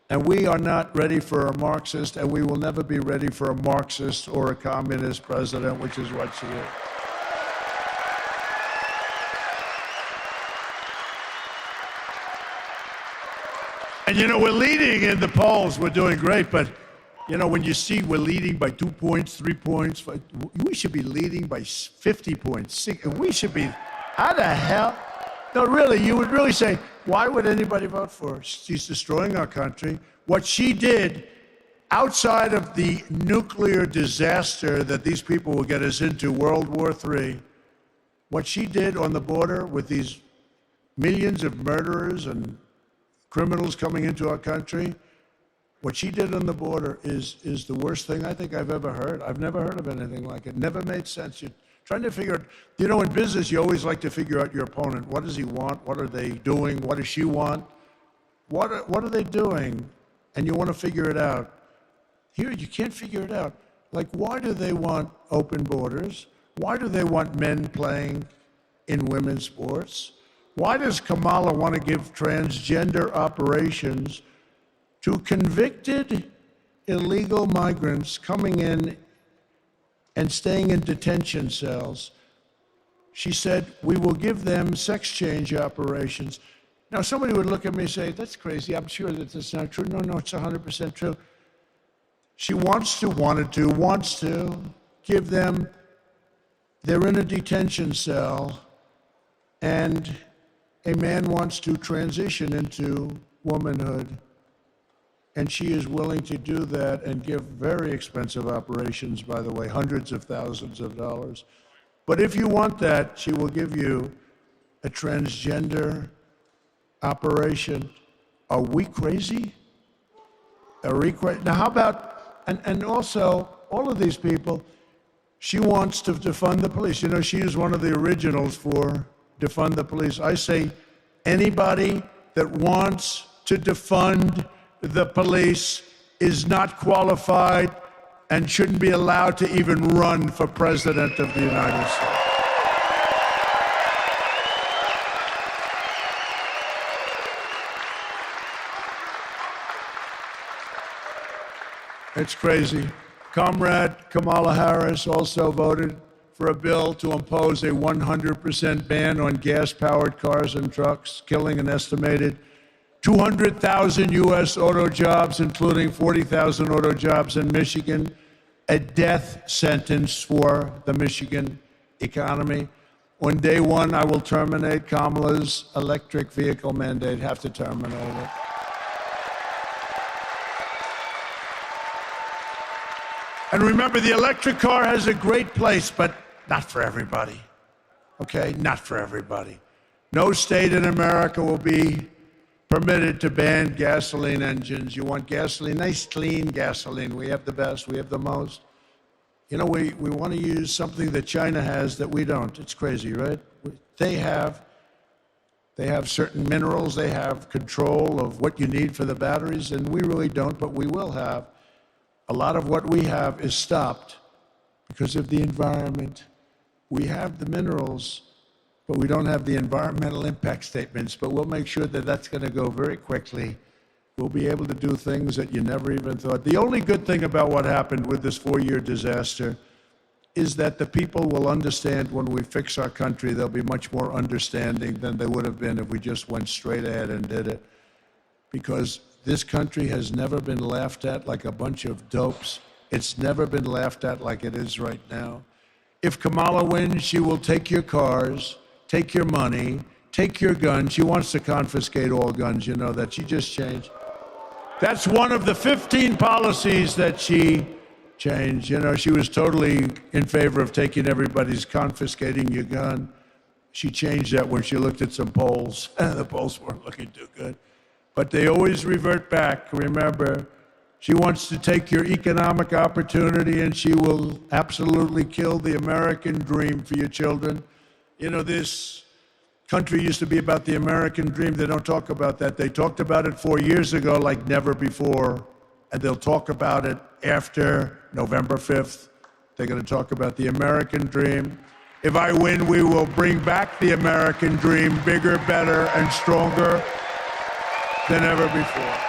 And we are not ready for a Marxist, and we will never be ready for a Marxist or a communist president, which is what she is. And you know, we're leading in the polls. We're doing great, but you know, when you see we're leading by 2 points, 3 points, we should be leading by 50 points. We should be, how the hell? No, really, you would really say, why would anybody vote for her? She's destroying our country. What she did, outside of the nuclear disaster that these people will get us into, World War III, what she did on the border with these millions of murderers and criminals coming into our country, what she did on the border is the worst thing I think I've ever heard. I've never heard of anything like it. Never made sense. You're trying to figure out, you know, in business, you always like to figure out your opponent. What does he want? What are they doing? What does she want? What are they doing? And you want to figure it out. Here, you can't figure it out. Like, why do they want open borders? Why do they want men playing in women's sports? Why does Kamala want to give transgender operations to convicted illegal migrants coming in and staying in detention cells? She said, we will give them sex change operations. Now, somebody would look at me and say, that's crazy. I'm sure that that's not true. No, it's 100% true. She wants to give them, they're in a detention cell, and a man wants to transition into womanhood, and she is willing to do that and give very expensive operations, by the way, hundreds of thousands of dollars. But if you want that, she will give you a transgender operation. Are we crazy? Are we crazy? Now, how about, and also, all of these people, she wants to defund the police. You know, she is one of the originals for defund the police. I say anybody that wants to defund the police is not qualified and shouldn't be allowed to even run for president of the United States. It's crazy. Comrade Kamala Harris also voted for a bill to impose a 100% ban on gas-powered cars and trucks, killing an estimated 200,000 U.S. auto jobs, including 40,000 auto jobs in Michigan, a death sentence for the Michigan economy. On day one, I will terminate Kamala's electric vehicle mandate, have to terminate it. And remember, the electric car has a great place, but not for everybody, okay? Not for everybody. No state in America will be permitted to ban gasoline engines. You want gasoline, nice clean gasoline. We have the best, we have the most. You know, we want to use something that China has that we don't. It's crazy, right? They have certain minerals, they have control of what you need for the batteries, and we really don't, but we will have. A lot of what we have is stopped because of the environment. We have the minerals, but we don't have the environmental impact statements, but we'll make sure that that's going to go very quickly. We'll be able to do things that you never even thought. The only good thing about what happened with this 4-year disaster is that the people will understand when we fix our country, they'll be much more understanding than they would have been if we just went straight ahead and did it. Because this country has never been laughed at like a bunch of dopes. It's never been laughed at like it is right now. If Kamala wins, she will take your cars, take your money, take your guns. She wants to confiscate all guns, you know that. She just changed. That's one of the 15 policies that she changed. You know, she was totally in favor of taking everybody's confiscating your gun. She changed that when she looked at some polls. The polls weren't looking too good. But they always revert back. Remember, She wants to take your economic opportunity, and she will absolutely kill the American dream for your children. You know, this country used to be about the American dream. They don't talk about that. They talked about it 4 years ago like never before, and they'll talk about it after November 5th. They're going to talk about the American dream. If I win, we will bring back the American dream, bigger, better, and stronger than ever before.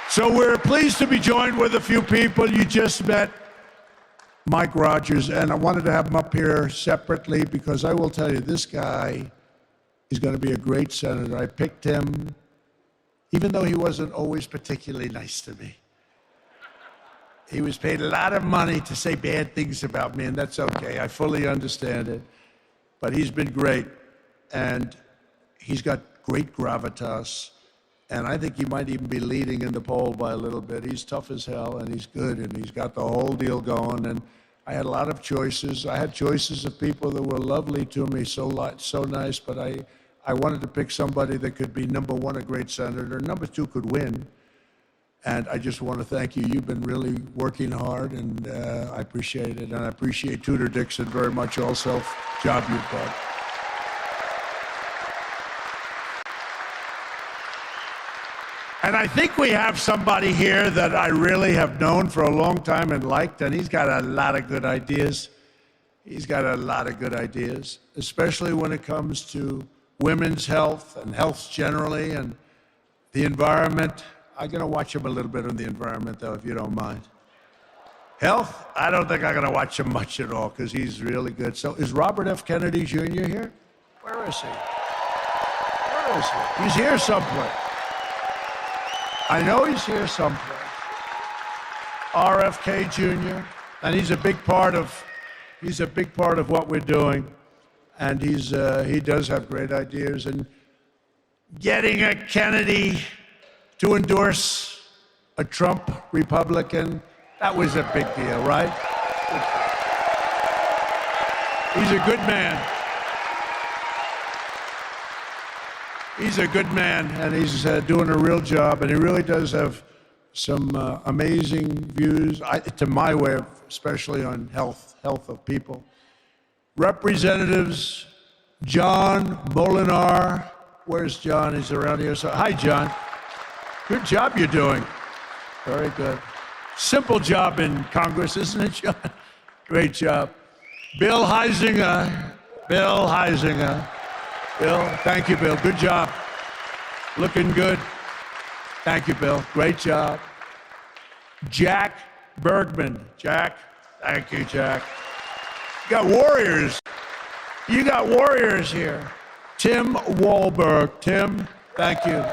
So we're pleased to be joined with a few people. You just met Mike Rogers, and I wanted to have him up here separately because I will tell you, this guy is going to be a great senator. I picked him, even though he wasn't always particularly nice to me. He was paid a lot of money to say bad things about me, and that's okay. I fully understand it. But he's been great, and he's got great gravitas. And I think he might even be leading in the poll by a little bit. He's tough as hell, and he's good, and he's got the whole deal going. And I had a lot of choices. I had choices of people that were lovely to me, so nice, but I wanted to pick somebody that could be, number one, a great senator, number two, could win. And I just want to thank you. You've been really working hard, and I appreciate it. And I appreciate Tudor Dixon very much also, job you've done. And I think we have somebody here that I really have known for a long time and liked, and he's got a lot of good ideas. He's got a lot of good ideas, especially when it comes to women's health and health generally and the environment. I'm going to watch him a little bit on the environment, though, if you don't mind. Health, I don't think I'm going to watch him much at all because he's really good. So is Robert F. Kennedy Jr. here? Where is he? Where is he? He's here someplace. I know he's here someplace. RFK Jr. And he's a big part of what we're doing. And he does have great ideas. And getting a Kennedy to endorse a Trump Republican, that was a big deal, right? He's a good man. He's a good man, and he's doing a real job, and he really does have some amazing views, to my way of, especially on health of people. Representatives John Molinar, where's John? He's around here. So, hi, John. Good job you're doing. Very good. Simple job in Congress, isn't it, John? Great job. Bill Heisinger. Bill, thank you, Bill. Good job. Looking good. Thank you, Bill. Great job. Jack Bergman. Jack, thank you, Jack. You got warriors. You got warriors here. Tim Wahlberg. Tim, thank you.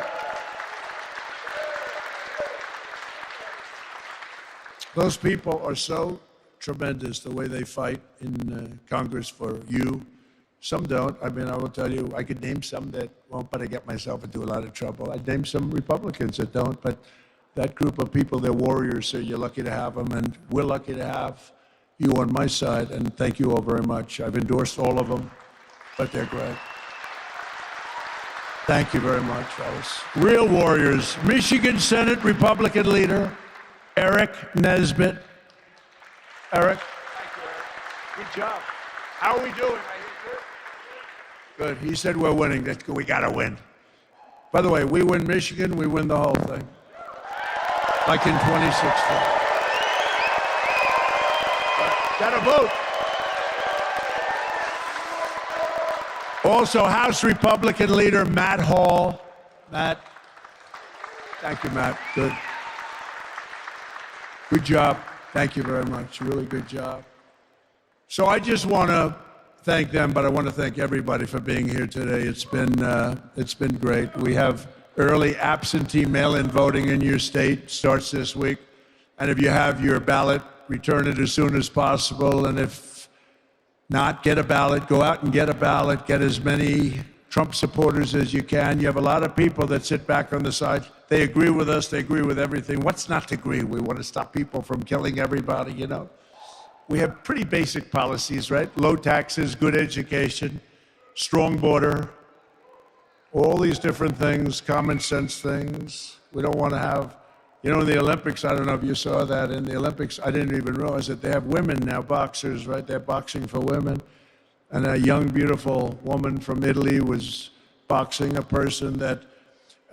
Those people are so tremendous, the way they fight in Congress for you. Some don't. I mean, I will tell you, I could name some that won't, but I get myself into a lot of trouble. I'd name some Republicans that don't, but that group of people, they're warriors, so you're lucky to have them, and we're lucky to have you on my side, and thank you all very much. I've endorsed all of them, but they're great. Thank you very much, fellas. Real warriors. Michigan Senate Republican leader, Eric Nesbitt. Eric? Thank you, Eric. Good job. How are we doing? Good. He said we're winning. We got to win. By the way, we win Michigan, we win the whole thing. Like in 2016. Got to vote. Also, House Republican leader Matt Hall. Matt. Thank you, Matt. Good. Good job. Thank you very much. Really good job. So I just want to thank them, but I want to thank everybody for being here today. It's been great. We have early absentee mail-in voting in your state, starts this week. And if you have your ballot, return it as soon as possible. And if not, get a ballot, go out and get a ballot, get as many Trump supporters as you can. You have a lot of people that sit back on the side. They agree with us, they agree with everything. What's not to agree? We want to stop people from killing everybody, you know. We have pretty basic policies, right? Low taxes, good education, strong border, all these different things, common sense things. We don't want to have, you know, in the Olympics, I don't know if you saw that, in the Olympics, I didn't even realize that they have women now, boxers, right? They're boxing for women. And a young, beautiful woman from Italy was boxing a person that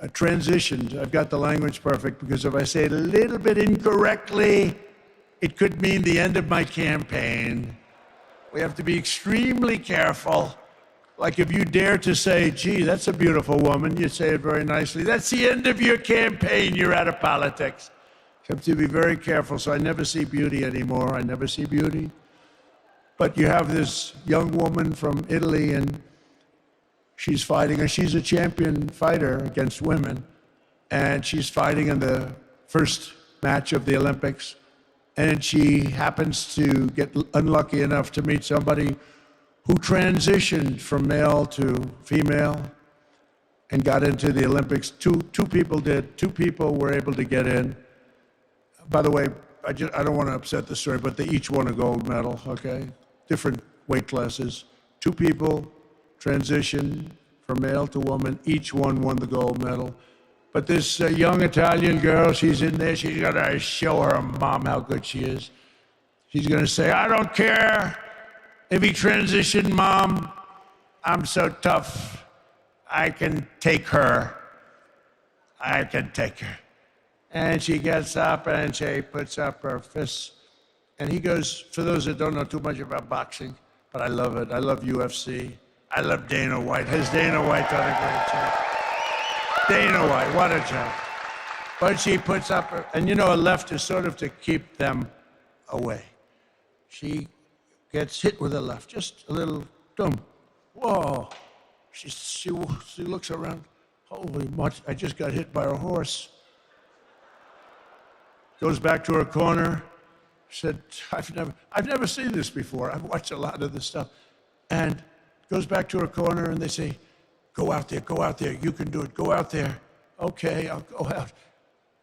transitioned. I've got the language perfect because if I say it a little bit incorrectly, it could mean the end of my campaign. We have to be extremely careful. Like if you dare to say, gee, that's a beautiful woman, you say it very nicely. That's the end of your campaign, you're out of politics. You have to be very careful, so I never see beauty anymore. I never see beauty. But you have this young woman from Italy, and she's fighting, and she's a champion fighter against women. And she's fighting in the first match of the Olympics. And she happens to get unlucky enough to meet somebody who transitioned from male to female and got into the Olympics. Two people did. 2 people were able to get in. By the way, I don't want to upset the story, but they each won a gold medal, okay? Different weight classes. 2 people transitioned from male to woman. Each one won the gold medal. But this young Italian girl, she's in there. She's going to show her mom how good she is. She's going to say, I don't care if he transitioned, Mom. I'm so tough. I can take her. I can take her. And she gets up and she puts up her fists. And he goes, for those that don't know too much about boxing, but I love it. I love UFC. I love Dana White. Has Dana White done a great job? Dana White, what a job. But she puts up her, and you know, a left is sort of to keep them away. She gets hit with a left, just a little, boom. Whoa. She looks around. Holy much, I just got hit by a horse. Goes back to her corner. Said, I've never seen this before. I've watched a lot of this stuff. And goes back to her corner and they say, go out there, you can do it, go out there. Okay, I'll go out.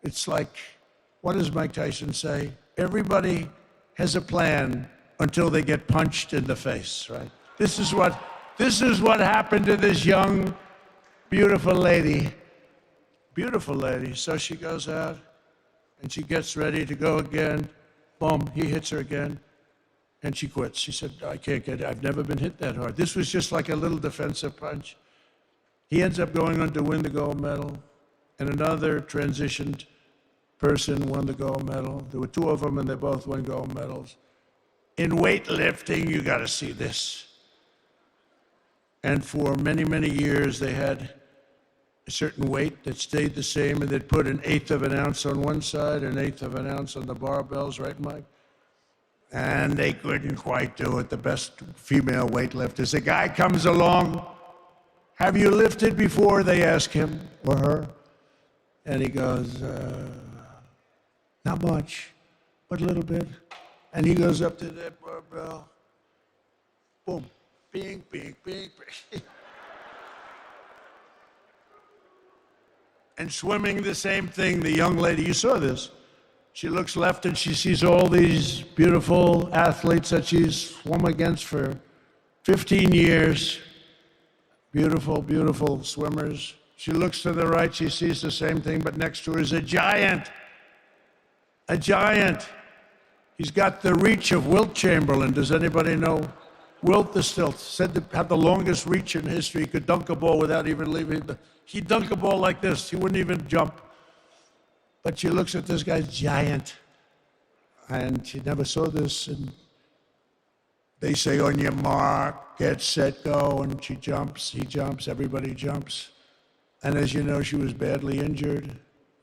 It's like, what does Mike Tyson say? Everybody has a plan until they get punched in the face, right? This is what happened to this young, beautiful lady. Beautiful lady. So she goes out and she gets ready to go again. Boom, he hits her again. And she quits. She said, I can't get it. I've never been hit that hard. This was just like a little defensive punch. He ends up going on to win the gold medal. And another transitioned person won the gold medal. There were 2 of them and they both won gold medals. In weightlifting, you got to see this. And for many, many years, they had a certain weight that stayed the same, and they'd put 1/8 of an ounce on one side, 1/8 of an ounce on the barbells, right, Mike? And they couldn't quite do it, the best female weightlifters. A guy comes along, have you lifted before? They ask him or her. And he goes, not much, but a little bit. And he goes up to that barbell, boom, bing, bing, bing, bing. And swimming, the same thing. The young lady, you saw this. She looks left and she sees all these beautiful athletes that she's swum against for 15 years. Beautiful, beautiful swimmers. She looks to the right, she sees the same thing, but next to her is a giant. A giant. He's got the reach of Wilt Chamberlain. Does anybody know? Wilt the Stilt, said to have the longest reach in history. He could dunk a ball without even leaving. He'd dunk a ball like this. He wouldn't even jump. But she looks at this guy's giant. And she never saw this. And they say, on your mark, get set, go. And she jumps, he jumps, everybody jumps. And as you know, she was badly injured.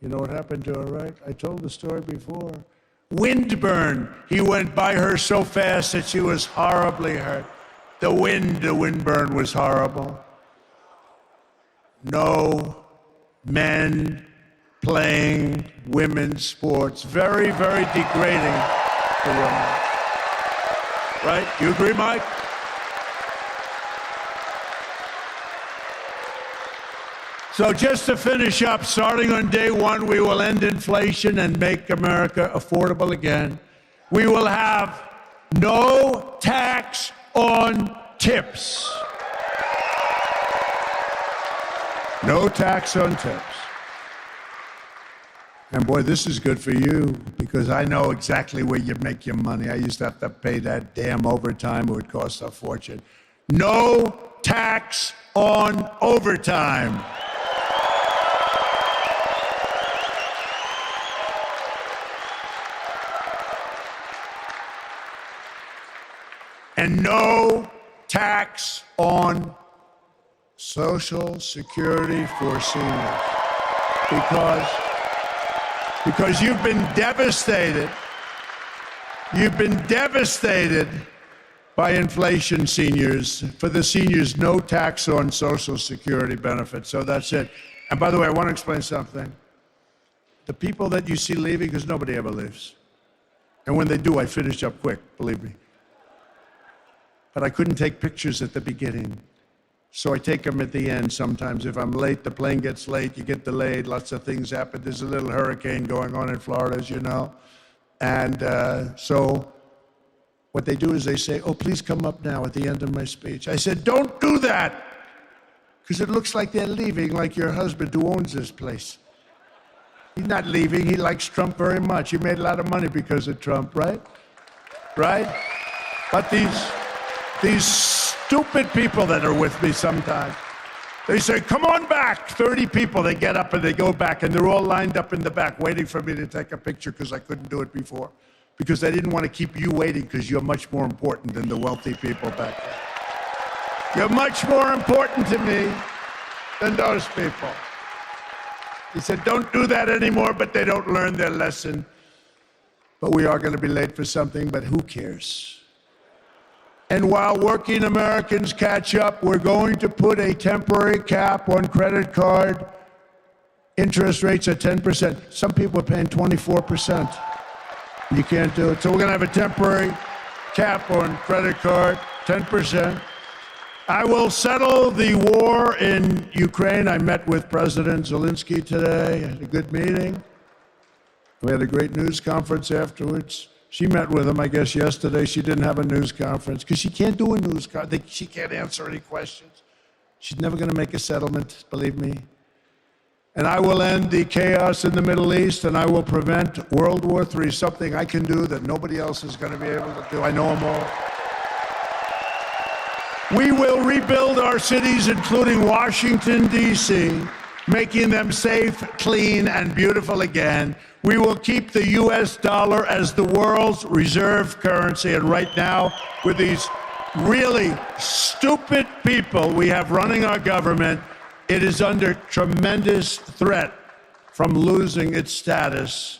You know what happened to her, right? I told the story before. Windburn. He went by her so fast that she was horribly hurt. The windburn was horrible. No men playing women's sports. Very, very degrading to women. Right? You agree, Mike? So just to finish up, starting on day 1, we will end inflation and make America affordable again. We will have no tax on tips. No tax on tips. And boy, this is good for you because I know exactly where you make your money. I used to have to pay that damn overtime. It would cost a fortune. No tax on overtime. And no tax on Social Security for seniors. Because you've been devastated. You've been devastated by inflation, seniors. For the seniors, no tax on Social Security benefits. So that's it. And by the way, I want to explain something. The people that you see leaving, because nobody ever leaves. And when they do, I finish up quick, believe me. But I couldn't take pictures at the beginning. So I take them at the end sometimes. If I'm late, the plane gets late, you get delayed, lots of things happen. There's a little hurricane going on in Florida, as you know. And so what they do is they say, oh, please come up now at the end of my speech. I said, don't do that, because it looks like they're leaving, like your husband who owns this place. He's not leaving. He likes Trump very much. He made a lot of money because of Trump, right? Right? But these stupid people that are with me sometimes, they say, come on back. 30 people, they get up and they go back, and they're all lined up in the back waiting for me to take a picture because I couldn't do it before. Because they didn't want to keep you waiting because you're much more important than the wealthy people back there. You're much more important to me than those people. He said, don't do that anymore, but they don't learn their lesson. But we are going to be late for something, but who cares? And while working Americans catch up, we're going to put a temporary cap on credit card interest rates at 10%. Some people are paying 24%. You can't do it. So we're going to have a temporary cap on credit card, 10%. I will settle the war in Ukraine. I met with President Zelenski today. I had a good meeting. We had a great news conference afterwards. She met with him, I guess, yesterday. She didn't have a news conference because she can't do a news conference. She can't answer any questions. She's never going to make a settlement, believe me. And I will end the chaos in the Middle East, and I will prevent World War III, something I can do that nobody else is going to be able to do. I know them all. We will rebuild our cities, including Washington, D.C., making them safe, clean, and beautiful again. We will keep the U.S. dollar as the world's reserve currency. And right now, with these really stupid people we have running our government, it is under tremendous threat from losing its status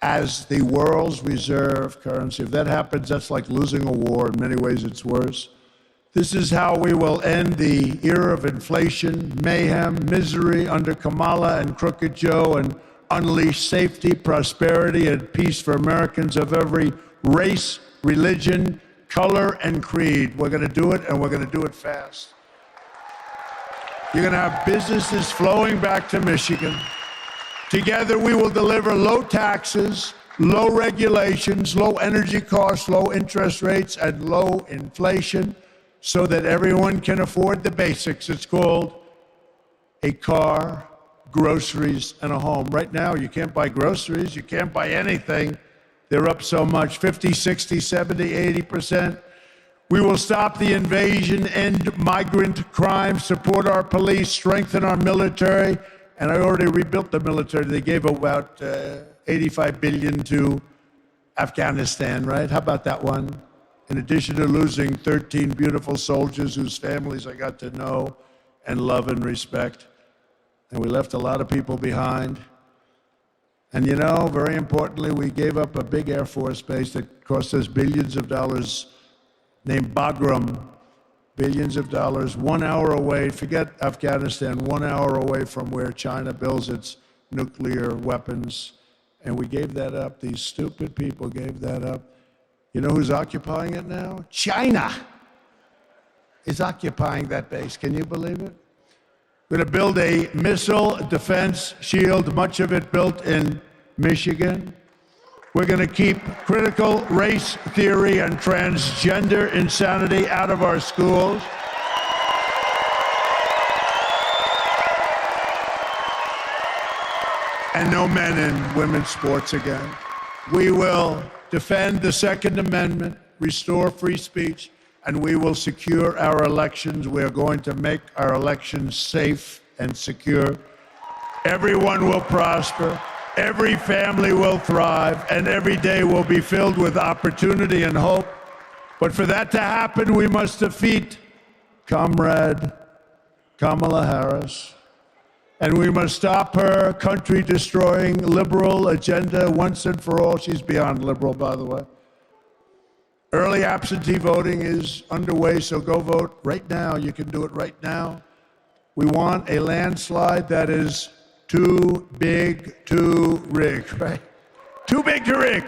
as the world's reserve currency. If that happens, that's like losing a war. In many ways, it's worse. This is how we will end the era of inflation, mayhem, misery under Kamala and Crooked Joe, and unleash safety, prosperity, and peace for Americans of every race, religion, color, and creed. We're going to do it, and we're going to do it fast. You're going to have businesses flowing back to Michigan. Together, we will deliver low taxes, low regulations, low energy costs, low interest rates, and low inflation so that everyone can afford the basics. It's called a car, groceries, and a home. Right now, you can't buy groceries. You can't buy anything. They're up so much, 50, 60, 70, 80%. We will stop the invasion, end migrant crime, support our police, strengthen our military. And I already rebuilt the military. They gave about $85 billion to Afghanistan, right? How about that one? In addition to losing 13 beautiful soldiers whose families I got to know and love and respect. And we left a lot of people behind. And you know, very importantly, we gave up a big Air Force base that cost us billions of dollars, named Bagram, billions of dollars, 1 hour away, forget Afghanistan, 1 hour away from where China builds its nuclear weapons. And we gave that up. These stupid people gave that up. You know who's occupying it now? China is occupying that base. Can you believe it? We're going to build a missile defense shield, much of it built in Michigan. We're going to keep critical race theory and transgender insanity out of our schools. and no men in women's sports again. We will defend the Second Amendment, restore free speech, and we will secure our elections. We are going to make our elections safe and secure. Everyone will prosper, every family will thrive, and every day will be filled with opportunity and hope. But for that to happen, we must defeat Comrade Kamala Harris, and we must stop her country-destroying liberal agenda once and for all. She's beyond liberal, by the way. Early absentee voting is underway, so go vote right now. You can do it right now. We want a landslide that is too big to rig, right? Too big to rig.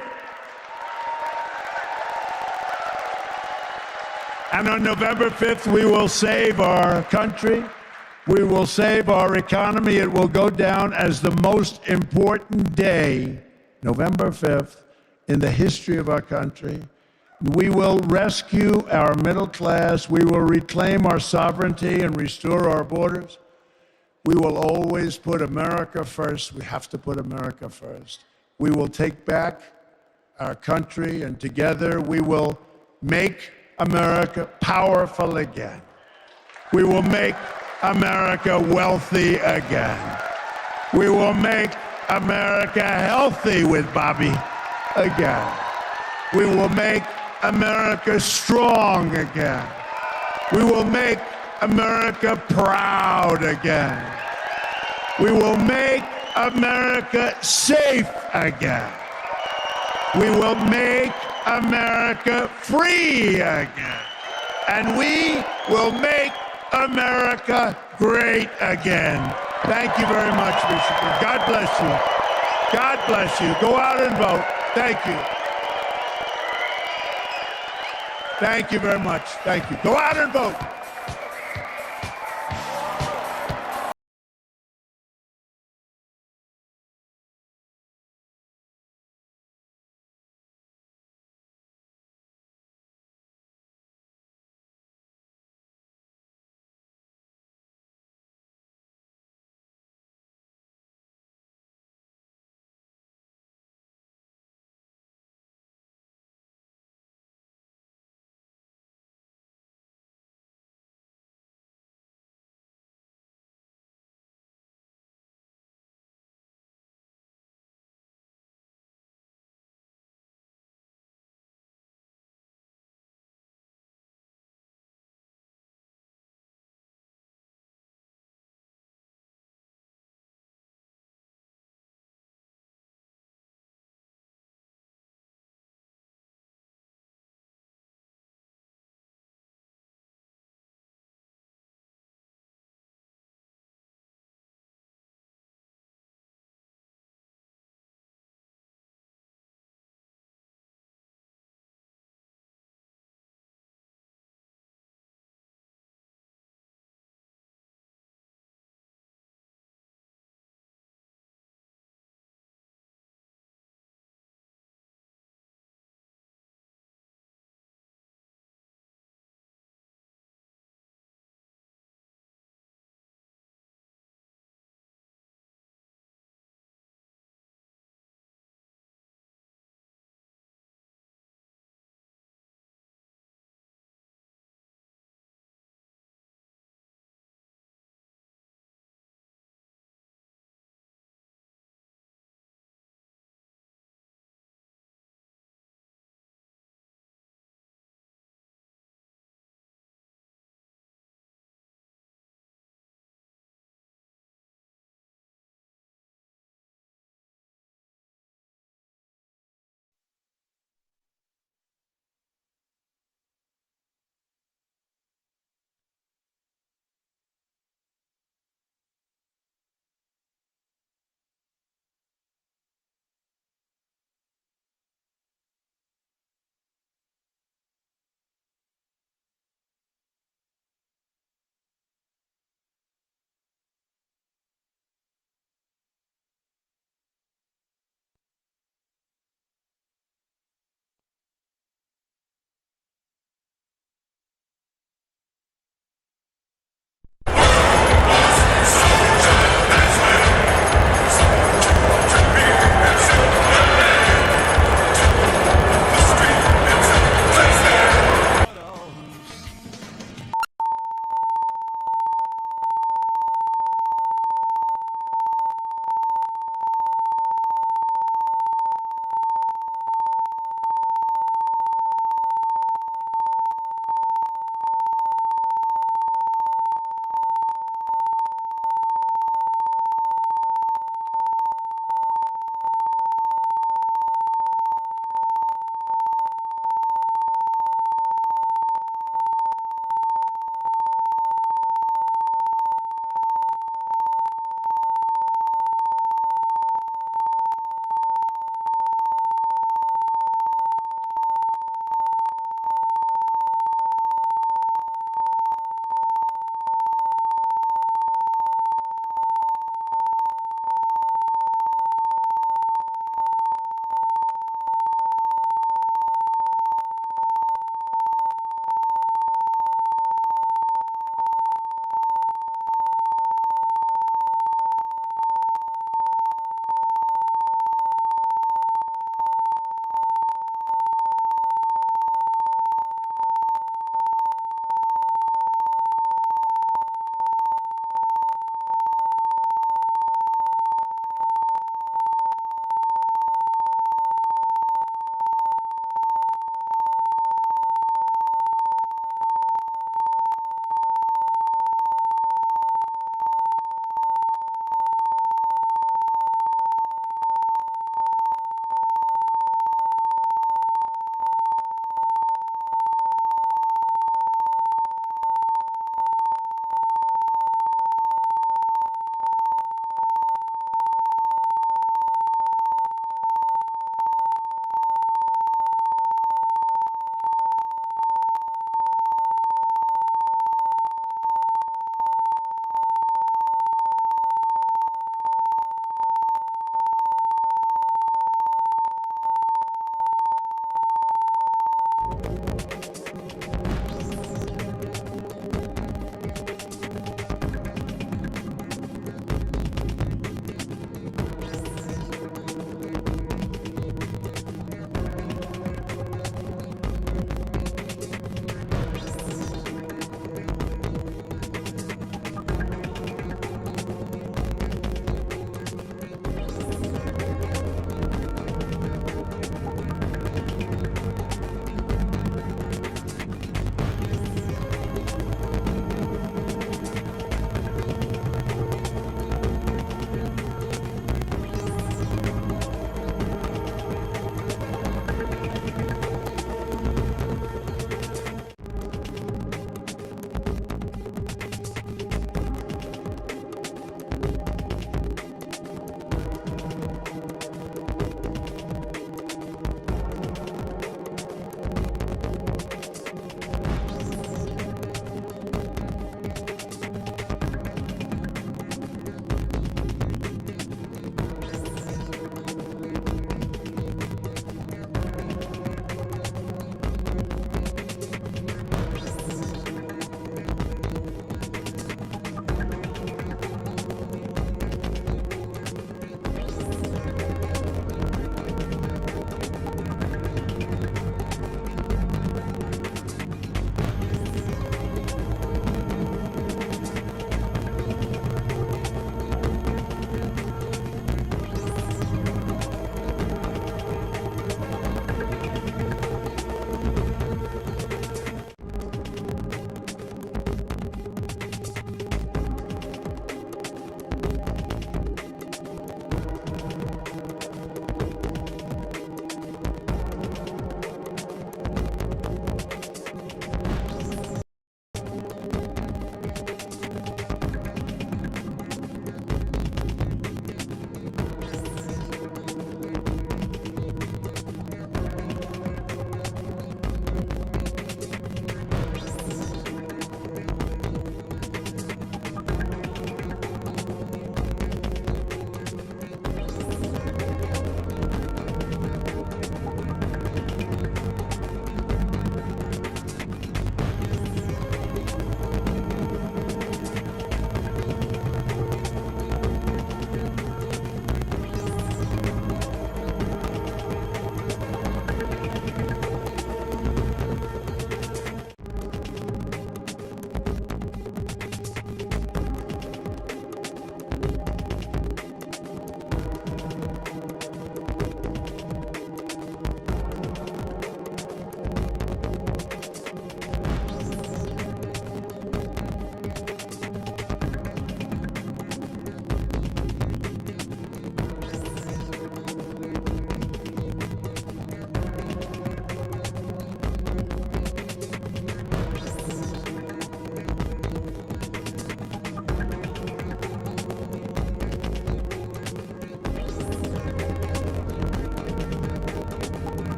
And on November 5th, we will save our country. We will save our economy. It will go down as the most important day, November 5th, in the history of our country. We will rescue our middle class. We will reclaim our sovereignty and restore our borders. We will always put America first. We have to put America first. We will take back our country, and together we will make America powerful again. We will make America wealthy again. We will make America healthy with Bobby again. We will make America strong again. We will make America proud again. We will make America safe again. We will make America free again. And we will make America great again. Thank you very much, Michigan. God bless you. God bless you. Go out and vote. Thank you. Thank you very much. Thank you. Go out and vote.